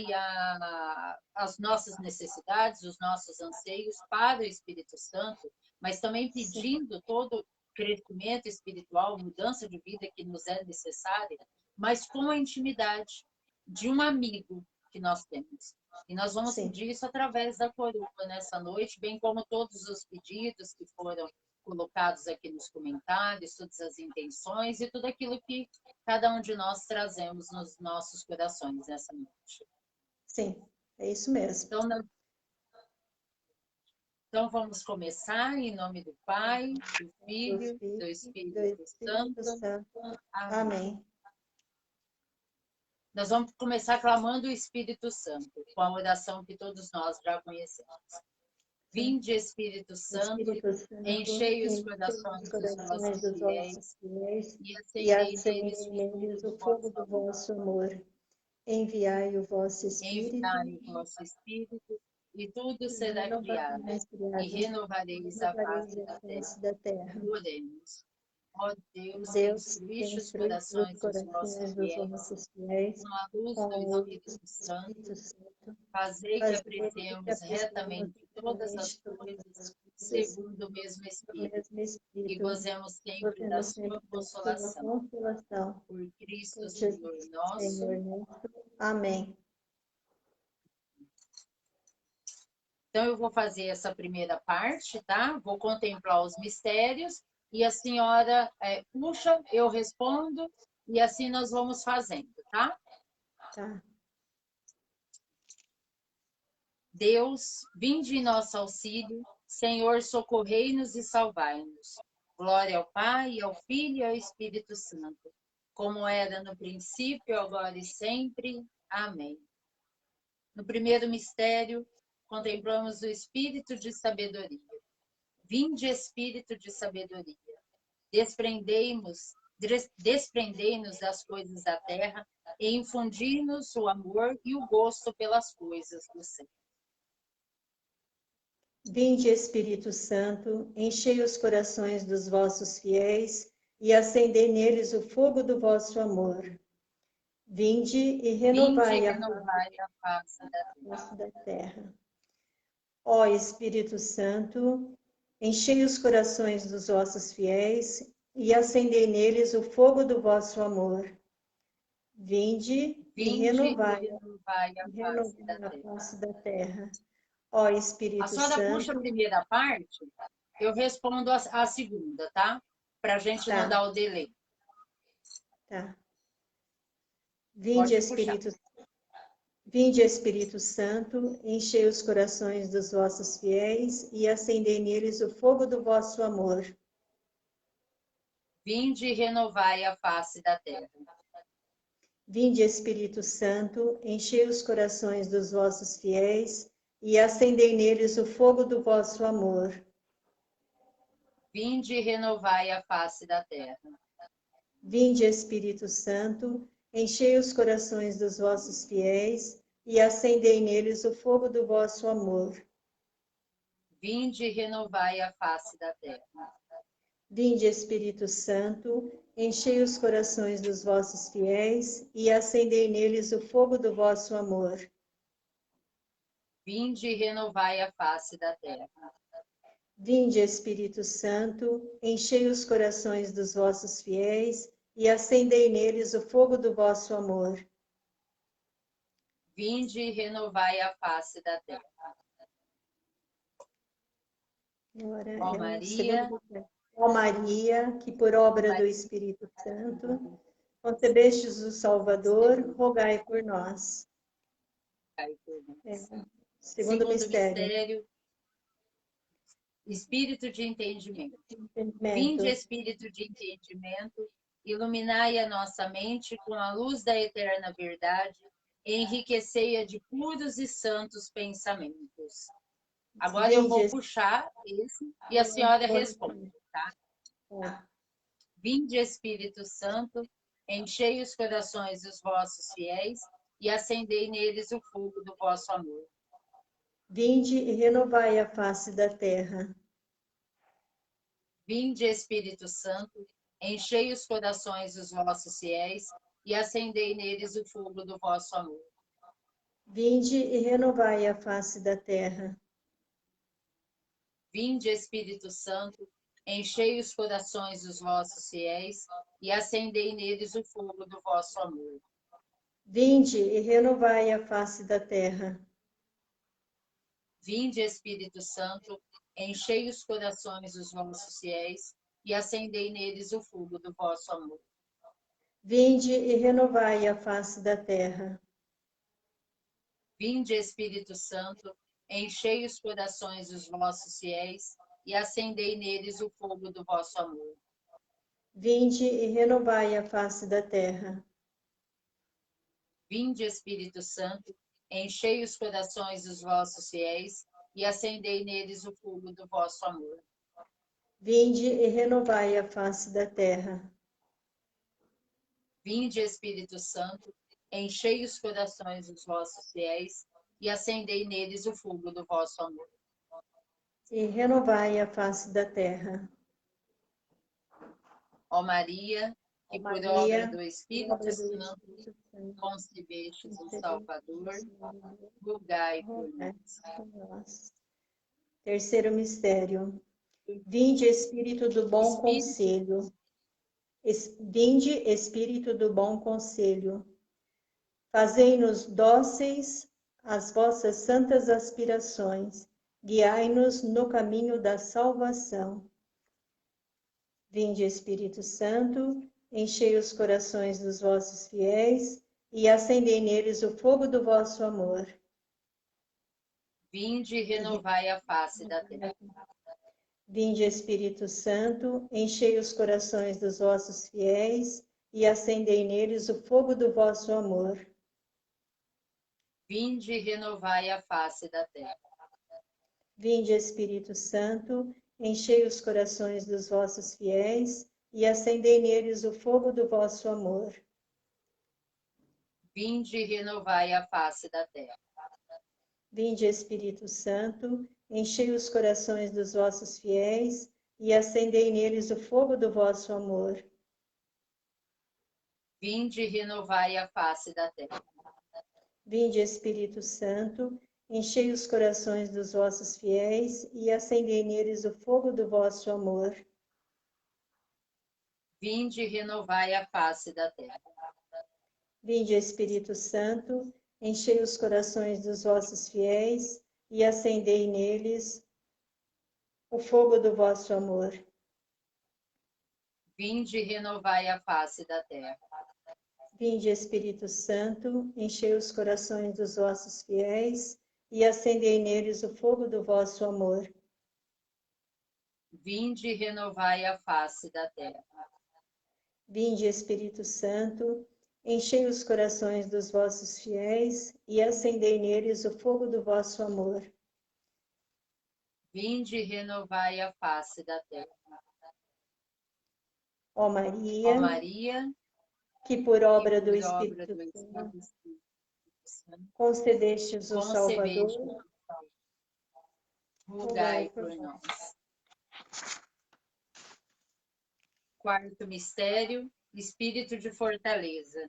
[SPEAKER 1] as nossas necessidades, os nossos anseios para o Espírito Santo, mas também pedindo todo crescimento espiritual, mudança de vida que nos é necessária, mas com a intimidade de um amigo que nós temos. E nós vamos pedir isso através da coroa nessa noite, bem como todos os pedidos que foram colocados aqui nos comentários, todas as intenções e tudo aquilo que cada um de nós trazemos nos nossos corações nessa noite.
[SPEAKER 2] Sim, é isso mesmo.
[SPEAKER 1] Então vamos começar em nome do Pai, do Filho, do Espírito Santo.
[SPEAKER 2] Amém.
[SPEAKER 1] Nós vamos começar clamando o Espírito Santo, com a oração que todos nós já conhecemos. Vinde, Espírito Santo, enchei os corações dos vossos fiéis
[SPEAKER 2] e acendei neles o fogo do vosso amor. Enviai o vosso Espírito,
[SPEAKER 1] e tudo será criado, e renovareis a face da terra. Oremos. Ó Deus, que instruíste os corações dos vossos fiéis, com a luz do Espírito Santo, fazei que apreciemos retamente todas as coisas, segundo o mesmo Espírito, e gozemos sempre da sua consolação. Por Cristo, Senhor nosso.
[SPEAKER 2] Amém.
[SPEAKER 1] Então, eu vou fazer essa primeira parte, tá? Vou contemplar os mistérios e a senhora puxa, eu respondo e assim nós vamos fazendo, tá?
[SPEAKER 2] Tá.
[SPEAKER 1] Deus, vinde em nosso auxílio, Senhor, socorrei-nos e salvai-nos. Glória ao Pai, ao Filho e ao Espírito Santo, como era no princípio, agora e sempre. Amém. No primeiro mistério, contemplamos o Espírito de sabedoria. Vinde, Espírito de sabedoria, desprendei-nos das coisas da terra e infundi-nos o amor e o gosto pelas coisas do céu.
[SPEAKER 2] Vinde, Espírito Santo, enchei os corações dos vossos fiéis e acendei neles o fogo do vosso amor. Vinde e renovai a face da terra. Ó Espírito Santo, enchei os corações dos vossos fiéis e acendei neles o fogo do vosso amor. Vinde e renovai a face da terra. Ó Espírito Santo.
[SPEAKER 1] A senhora puxa a primeira parte, eu respondo a segunda, tá? Para a gente não dar o delay.
[SPEAKER 2] Tá. Vinde, Espírito Santo, enchei os corações dos vossos fiéis e acendei neles o fogo do vosso amor.
[SPEAKER 1] Vinde e renovai a face da terra.
[SPEAKER 2] Vinde, Espírito Santo, enchei os corações dos vossos fiéis e acendei neles o fogo do vosso amor.
[SPEAKER 1] Vinde e renovai a face da terra.
[SPEAKER 2] Vinde, Espírito Santo, enchei os corações dos vossos fiéis e acendei neles o fogo do vosso amor.
[SPEAKER 1] Vinde e renovai a face da terra.
[SPEAKER 2] Vinde, Espírito Santo, enchei os corações dos vossos fiéis e acendei neles o fogo do vosso amor.
[SPEAKER 1] Vinde e renovai a face da terra.
[SPEAKER 2] Vinde, Espírito Santo, enchei os corações dos vossos fiéis e acendei neles o fogo do vosso amor.
[SPEAKER 1] Vinde e renovai a face da terra.
[SPEAKER 2] Agora
[SPEAKER 1] Ó
[SPEAKER 2] é o
[SPEAKER 1] Maria,
[SPEAKER 2] segundo. Ó Maria, que por obra do Espírito Santo concebestes o Salvador, rogai por nós. É, segundo
[SPEAKER 1] segundo
[SPEAKER 2] mistério.
[SPEAKER 1] mistério, Espírito de entendimento. Vinde,
[SPEAKER 2] Entendimento.
[SPEAKER 1] Espírito de entendimento, iluminai a nossa mente com a luz da eterna verdade, e enriquecei-a de puros e santos pensamentos. Agora eu vou
[SPEAKER 2] Vinde,
[SPEAKER 1] puxar esse e a senhora responde,
[SPEAKER 2] Espírito.
[SPEAKER 1] tá?
[SPEAKER 2] Tá.
[SPEAKER 1] Vinde, Espírito Santo, enchei os corações dos vossos fiéis e acendei neles o fogo do vosso amor.
[SPEAKER 2] Vinde e renovai a face da terra.
[SPEAKER 1] Vinde, Espírito Santo, enchei os corações dos vossos fiéis e acendei neles o fogo do vosso amor.
[SPEAKER 2] Vinde e renovai a face da terra.
[SPEAKER 1] Vinde, Espírito Santo, enchei os corações dos vossos fiéis e acendei neles o fogo do vosso amor.
[SPEAKER 2] Vinde e renovai a face da terra.
[SPEAKER 1] Vinde, Espírito Santo, enchei os corações dos vossos fiéis e acendei neles o fogo do vosso amor.
[SPEAKER 2] Vinde e renovai a face da terra.
[SPEAKER 1] Vinde, Espírito Santo, enchei os corações dos vossos fiéis e acendei neles o fogo do vosso amor.
[SPEAKER 2] Vinde e renovai a face da terra.
[SPEAKER 1] Vinde, Espírito Santo, enchei os corações dos vossos fiéis e acendei neles o fogo do vosso amor.
[SPEAKER 2] Vinde e renovai a face da terra.
[SPEAKER 1] Vinde, Espírito Santo, enchei os corações dos vossos fiéis e acendei neles o fogo do vosso amor.
[SPEAKER 2] E renovai a face da terra.
[SPEAKER 1] Ó Maria,
[SPEAKER 2] Ó
[SPEAKER 1] que por obra
[SPEAKER 2] Maria,
[SPEAKER 1] do
[SPEAKER 2] por
[SPEAKER 1] Espírito
[SPEAKER 2] obra do
[SPEAKER 1] Santo
[SPEAKER 2] Espírito Santo,
[SPEAKER 1] concebestes o
[SPEAKER 2] concedei o
[SPEAKER 1] Salvador,
[SPEAKER 2] Salvador,
[SPEAKER 1] rogai por
[SPEAKER 2] rogai
[SPEAKER 1] nós.
[SPEAKER 2] por nós. Terceiro mistério. Vinde, Espírito do bom
[SPEAKER 1] Espírito,
[SPEAKER 2] conselho. Vinde, Espírito do bom conselho. Fazei-nos dóceis às vossas santas aspirações. Guiai-nos no caminho da salvação. Vinde, Espírito Santo, enchei os corações dos vossos fiéis e acendei neles o fogo do vosso amor.
[SPEAKER 1] vinde e renovai a face da terra.
[SPEAKER 2] Vinde, Espírito Santo, enchei os corações dos vossos fiéis e acendei neles o fogo do vosso amor.
[SPEAKER 1] Vinde e renovai a face da terra.
[SPEAKER 2] Vinde, Espírito Santo, enchei os corações dos vossos fiéis e acendei neles o fogo do vosso amor.
[SPEAKER 1] Vinde e renovai a face da terra.
[SPEAKER 2] Vinde, Espírito Santo, enchei os corações dos vossos fiéis e acendei neles o fogo do vosso amor.
[SPEAKER 1] Vinde e renovai a face da terra.
[SPEAKER 2] Vinde, Espírito Santo, enchei os corações dos vossos fiéis e acendei neles o fogo do vosso amor.
[SPEAKER 1] Vinde e renovai a face da terra.
[SPEAKER 2] Vinde, Espírito Santo, enchei os corações dos vossos fiéis e acendei neles o fogo do vosso amor.
[SPEAKER 1] Vinde e renovai a face da terra.
[SPEAKER 2] Vinde, Espírito Santo, enchei os corações dos vossos fiéis e acendei neles o fogo do vosso amor.
[SPEAKER 1] Vinde e renovai a face da terra.
[SPEAKER 2] Vinde, Espírito Santo, enchei os corações dos vossos fiéis e acendei neles o fogo do vosso amor.
[SPEAKER 1] Vinde e renovai a face da terra.
[SPEAKER 2] Ó
[SPEAKER 1] Ó
[SPEAKER 2] Maria,
[SPEAKER 1] Maria,
[SPEAKER 2] que por
[SPEAKER 1] que
[SPEAKER 2] obra do
[SPEAKER 1] por obra
[SPEAKER 2] Espírito
[SPEAKER 1] do
[SPEAKER 2] Santo
[SPEAKER 1] Espírito Santo
[SPEAKER 2] concedestes o
[SPEAKER 1] concebeste,
[SPEAKER 2] Salvador, rogai
[SPEAKER 1] rogai
[SPEAKER 2] por
[SPEAKER 1] por
[SPEAKER 2] nós.
[SPEAKER 1] nós. Quarto mistério, Espírito de fortaleza.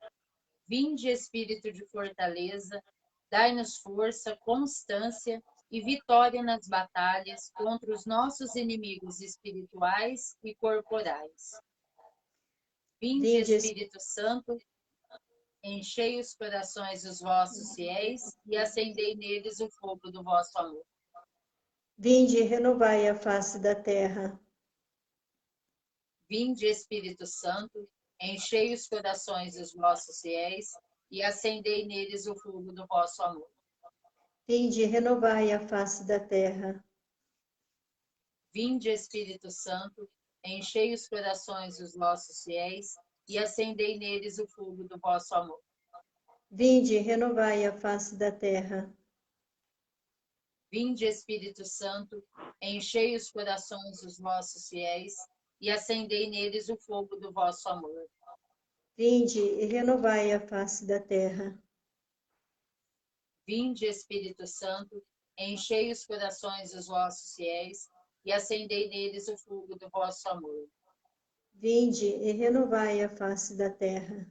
[SPEAKER 1] Vinde, Espírito de fortaleza, dai-nos força, constância e vitória nas batalhas contra os nossos inimigos espirituais e corporais. Vinde, Espírito Santo, enchei os corações dos vossos fiéis e acendei neles o fogo do vosso amor.
[SPEAKER 2] Vinde e renovai a face da terra.
[SPEAKER 1] Vinde, Espírito Santo, enchei os corações dos vossos fiéis e acendei neles o fogo do vosso amor.
[SPEAKER 2] Vinde e renovai a face da terra.
[SPEAKER 1] Vinde, Espírito Santo, enchei os corações dos vossos fiéis e acendei neles o fogo do vosso amor.
[SPEAKER 2] Vinde e renovai a face da terra.
[SPEAKER 1] Vinde, Espírito Santo, enchei os corações dos vossos fiéis e acendei neles o fogo do vosso amor.
[SPEAKER 2] Vinde e renovai a face da terra.
[SPEAKER 1] Vinde, Espírito Santo, enchei os corações dos vossos fiéis e acendei neles o fogo do vosso amor.
[SPEAKER 2] Vinde e renovai a face da terra.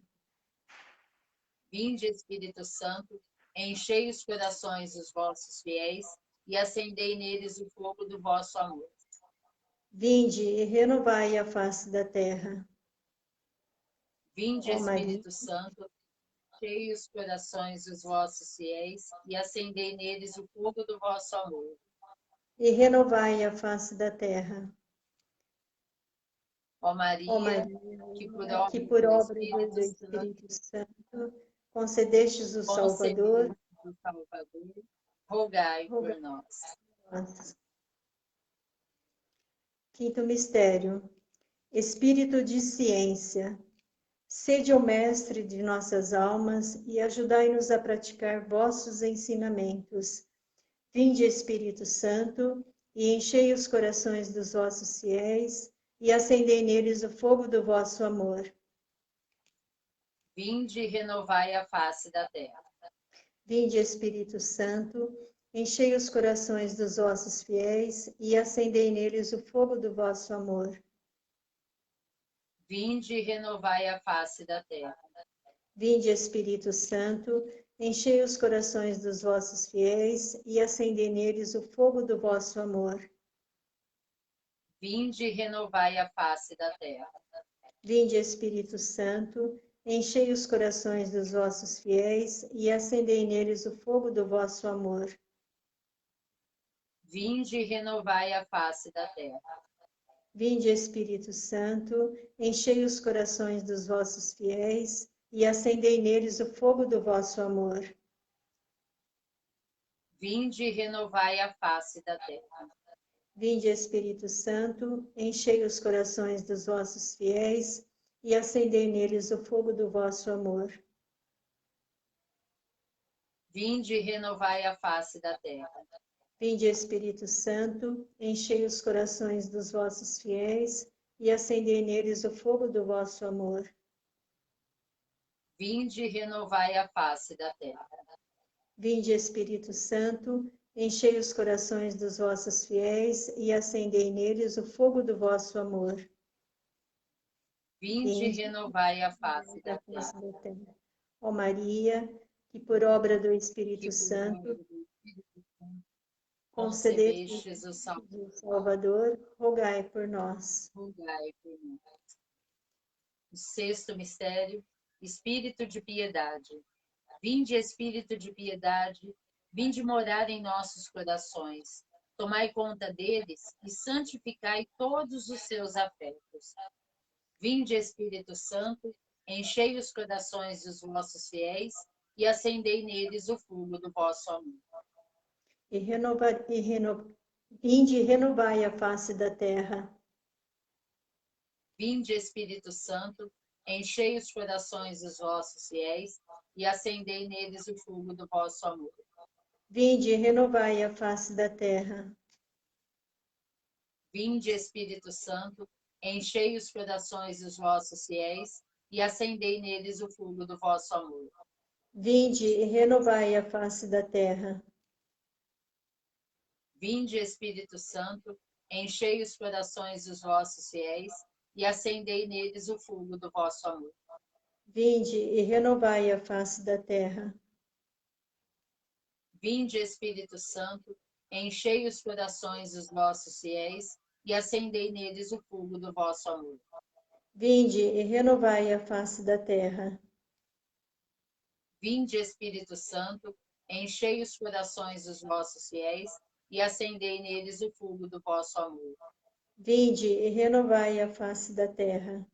[SPEAKER 1] Vinde, Espírito Santo, enchei os corações dos vossos fiéis e acendei neles o fogo do vosso amor.
[SPEAKER 2] Vinde e renovai a face da terra.
[SPEAKER 1] Vinde,
[SPEAKER 2] Ó Maria,
[SPEAKER 1] Espírito Santo, enchei os corações dos vossos fiéis e acendei neles o fogo do vosso amor.
[SPEAKER 2] e renovai a face da terra.
[SPEAKER 1] Ó
[SPEAKER 2] Ó
[SPEAKER 1] Maria,
[SPEAKER 2] Maria,
[SPEAKER 1] que por
[SPEAKER 2] que
[SPEAKER 1] obra
[SPEAKER 2] por
[SPEAKER 1] do
[SPEAKER 2] obra
[SPEAKER 1] Espírito
[SPEAKER 2] do
[SPEAKER 1] Santo
[SPEAKER 2] Espírito Santo concedestes o Salvador,
[SPEAKER 1] concebeu o Salvador, rogai por
[SPEAKER 2] rogai
[SPEAKER 1] nós.
[SPEAKER 2] por nós. Quinto mistério. Espírito de ciência, sede o mestre de nossas almas e ajudai-nos a praticar vossos ensinamentos. Vinde, Espírito Santo, e enchei os corações dos vossos fiéis e acendei neles o fogo do vosso amor.
[SPEAKER 1] Vinde e renovai a face da terra.
[SPEAKER 2] Vinde, Espírito Santo, enchei os corações dos vossos fiéis e acendei neles o fogo do vosso amor.
[SPEAKER 1] Vinde e renovai a face da terra.
[SPEAKER 2] Vinde, Espírito Santo, enchei os corações dos vossos fiéis e acendei neles o fogo do vosso amor.
[SPEAKER 1] Vinde e renovai a face da terra.
[SPEAKER 2] Vinde, Espírito Santo, enchei os corações dos vossos fiéis e acendei neles o fogo do vosso amor.
[SPEAKER 1] Vinde e renovai a face da terra.
[SPEAKER 2] Vinde, Espírito Santo, enchei os corações dos vossos fiéis e acendei neles o fogo do vosso amor.
[SPEAKER 1] Vinde e renovai a face da terra.
[SPEAKER 2] Vinde, Espírito Santo, enchei os corações dos vossos fiéis e acendei neles o fogo do vosso amor.
[SPEAKER 1] Vinde e renovai a face da terra.
[SPEAKER 2] Vinde, Espírito Santo, enchei os corações dos vossos fiéis e acendei neles o fogo do vosso amor.
[SPEAKER 1] Vinde e renovai a face da terra.
[SPEAKER 2] Vinde, Espírito Santo, enchei os corações dos vossos fiéis e acendei neles o fogo do vosso amor.
[SPEAKER 1] Vinde e
[SPEAKER 2] Vinde,
[SPEAKER 1] renovai a face da
[SPEAKER 2] da face
[SPEAKER 1] terra.
[SPEAKER 2] da terra. Ó Maria, que por obra do Espírito
[SPEAKER 1] Que por
[SPEAKER 2] Santo
[SPEAKER 1] obra do Espírito Santo
[SPEAKER 2] concedestes
[SPEAKER 1] concebestes o
[SPEAKER 2] o Salvador, rogai por nós.
[SPEAKER 1] rogai por nós. O sexto mistério, Espírito de piedade. Vinde, Espírito de piedade, vinde morar em nossos corações. Tomai conta deles e santificai todos os seus afetos. Vinde, Espírito Santo, enchei os corações dos vossos fiéis e acendei neles o fogo do vosso amor.
[SPEAKER 2] Vinde e renovai a face da terra.
[SPEAKER 1] Vinde, Espírito Santo, enchei os corações dos vossos fiéis e acendei neles o fogo do vosso amor.
[SPEAKER 2] Vinde e renovai a face da terra.
[SPEAKER 1] Vinde, Espírito Santo, enchei os corações dos vossos fiéis e acendei neles o fogo do vosso amor.
[SPEAKER 2] Vinde e renovai a face da terra.
[SPEAKER 1] Vinde, Espírito Santo, enchei os corações dos vossos fiéis e acendei neles o fogo do vosso amor.
[SPEAKER 2] Vinde e renovai a face da terra.
[SPEAKER 1] Vinde, Espírito Santo, enchei os corações dos vossos fiéis e acendei neles o fogo do vosso amor.
[SPEAKER 2] Vinde e renovai a face da terra.
[SPEAKER 1] Vinde, Espírito Santo, enchei os corações dos vossos fiéis e acendei neles o fogo do vosso amor.
[SPEAKER 2] Vinde e renovai a face da terra.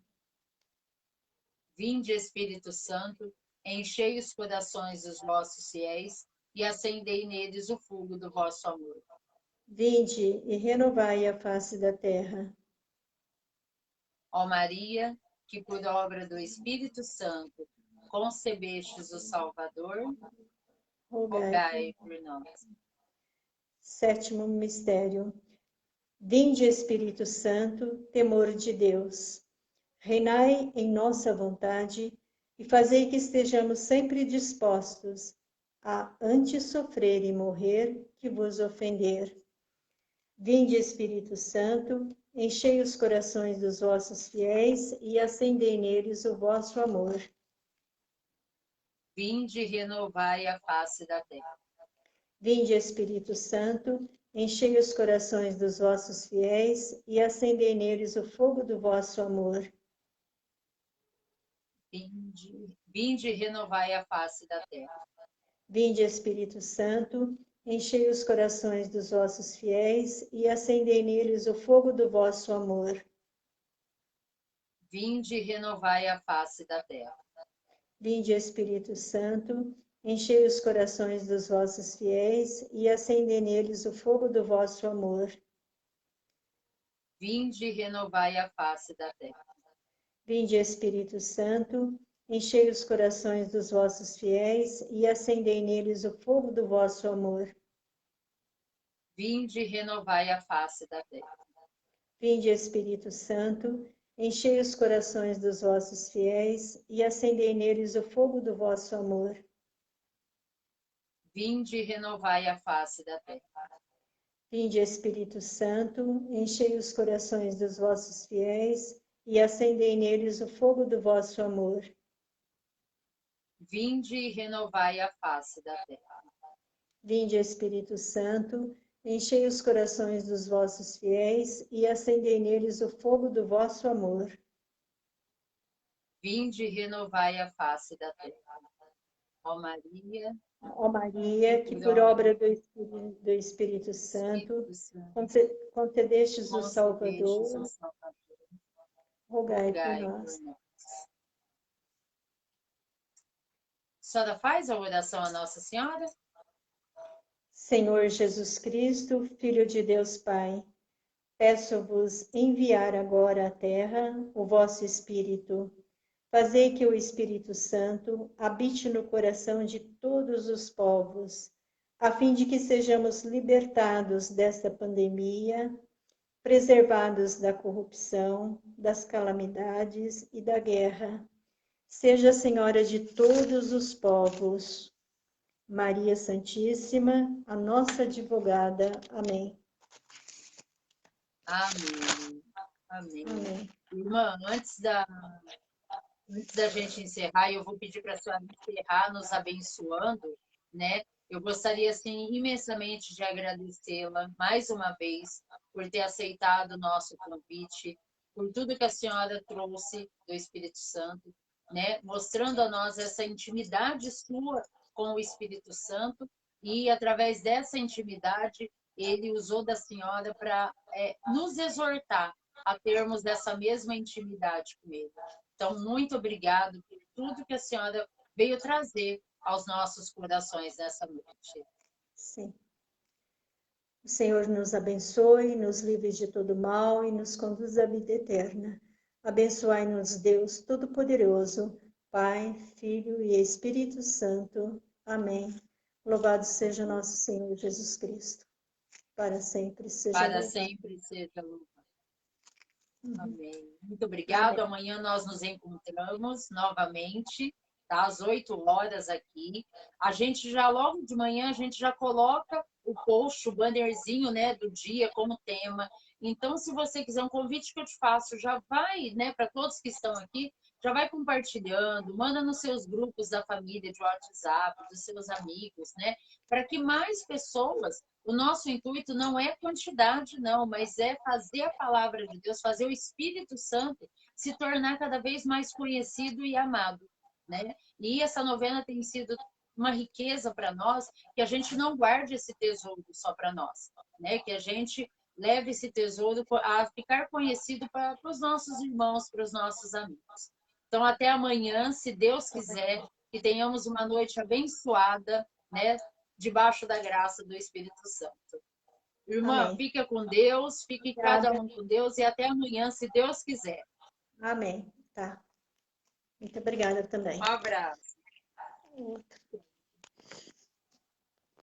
[SPEAKER 1] Vinde, Espírito Santo, enchei os corações dos vossos fiéis e acendei neles o fogo do vosso amor.
[SPEAKER 2] Vinde e renovai a face da terra.
[SPEAKER 1] Ó Maria, que por obra do Espírito Santo concebestes o Salvador, rogai por nós.
[SPEAKER 2] Sétimo mistério. Vinde, Espírito Santo, temor de Deus. Reinai em nossa vontade e fazei que estejamos sempre dispostos a antes sofrer e morrer que vos ofender. Vinde, Espírito Santo, enchei os corações dos vossos fiéis e acendei neles o vosso amor.
[SPEAKER 1] Vinde e renovai a face da terra.
[SPEAKER 2] Vinde, Espírito Santo, enchei os corações dos vossos fiéis e acendei neles o fogo do vosso amor.
[SPEAKER 1] Vinde e renovai a face da terra.
[SPEAKER 2] Vinde, Espírito Santo, enchei os corações dos vossos fiéis e acendei neles o fogo do vosso amor.
[SPEAKER 1] Vinde e renovai a face da terra.
[SPEAKER 2] Vinde, Espírito Santo, enchei os corações dos vossos fiéis e acendei neles o fogo do vosso amor.
[SPEAKER 1] Vinde e renovai a face da terra.
[SPEAKER 2] Vinde, Espírito Santo, enchei os corações dos vossos fiéis e acendei neles o fogo do vosso amor.
[SPEAKER 1] Vinde e renovai a face da terra.
[SPEAKER 2] Vinde, Espírito Santo, enchei os corações dos vossos fiéis e acendei neles o fogo do vosso amor.
[SPEAKER 1] Vinde e renovai a face da terra.
[SPEAKER 2] Vinde, Espírito Santo, enchei os corações dos vossos fiéis e acendei neles o fogo do vosso amor.
[SPEAKER 1] Vinde e renovai a face da terra.
[SPEAKER 2] Vinde, Espírito Santo, enchei os corações dos vossos fiéis e acendei neles o fogo do vosso amor.
[SPEAKER 1] Vinde e renovai a face da terra. Ó Maria,
[SPEAKER 2] Ó Maria, que por obra do Espírito Santo concedestes o Salvador, rogai por nós.
[SPEAKER 1] A senhora faz a oração a Nossa Senhora?
[SPEAKER 2] Senhor Jesus Cristo, Filho de Deus Pai, peço-vos enviar agora à terra o vosso Espírito. Fazei que o Espírito Santo habite no coração de todos os povos, a fim de que sejamos libertados desta pandemia, preservados da corrupção, das calamidades e da guerra. Seja a Senhora de todos os povos. Maria Santíssima, a nossa advogada. Amém.
[SPEAKER 1] Amém. Amém.
[SPEAKER 2] Amém.
[SPEAKER 1] Irmã, antes da gente encerrar, eu vou pedir para a senhora encerrar nos abençoando, né? Eu gostaria, assim, imensamente de agradecê-la mais uma vez por ter aceitado o nosso convite, por tudo que a senhora trouxe do Espírito Santo, né? Mostrando a nós essa intimidade sua com o Espírito Santo e, através dessa intimidade, ele usou da senhora para nos exortar a termos essa mesma intimidade com ele. Então, muito obrigado por tudo que a senhora veio trazer aos nossos corações nessa noite.
[SPEAKER 2] Sim. O Senhor nos abençoe, nos livre de todo mal e nos conduz à vida eterna. Abençoai-nos, Deus Todo-Poderoso, Pai, Filho e Espírito Santo. Amém. Louvado seja nosso Senhor Jesus Cristo. Para sempre seja
[SPEAKER 1] louvado.
[SPEAKER 2] Para
[SPEAKER 1] sempre seja louvado. Amém. Muito obrigado. Amém. Amanhã nós nos encontramos novamente, tá? Às 8 horas aqui. A gente já, logo de manhã, a gente já coloca o post, o bannerzinho, né, do dia como tema. Então, se você quiser um convite que eu te faço, já vai, né, para todos que estão aqui, já vai compartilhando, manda nos seus grupos da família de WhatsApp, dos seus amigos, né? Para que mais pessoas, o nosso intuito não é quantidade, não, mas é fazer a palavra de Deus, fazer o Espírito Santo se tornar cada vez mais conhecido e amado, né? E essa novena tem sido uma riqueza para nós, que a gente não guarde esse tesouro só para nós, né? Que a gente leve esse tesouro a ficar conhecido para os nossos irmãos, para os nossos amigos. Então, até amanhã, se Deus quiser, que tenhamos uma noite abençoada, né? Debaixo da graça do Espírito Santo. Irmã,
[SPEAKER 2] Amém.
[SPEAKER 1] fica com Deus, fique cada
[SPEAKER 2] Obrigada.
[SPEAKER 1] um com Deus e até amanhã, se Deus quiser.
[SPEAKER 2] Amém. Tá. Muito obrigada
[SPEAKER 1] Um
[SPEAKER 2] também.
[SPEAKER 1] abraço.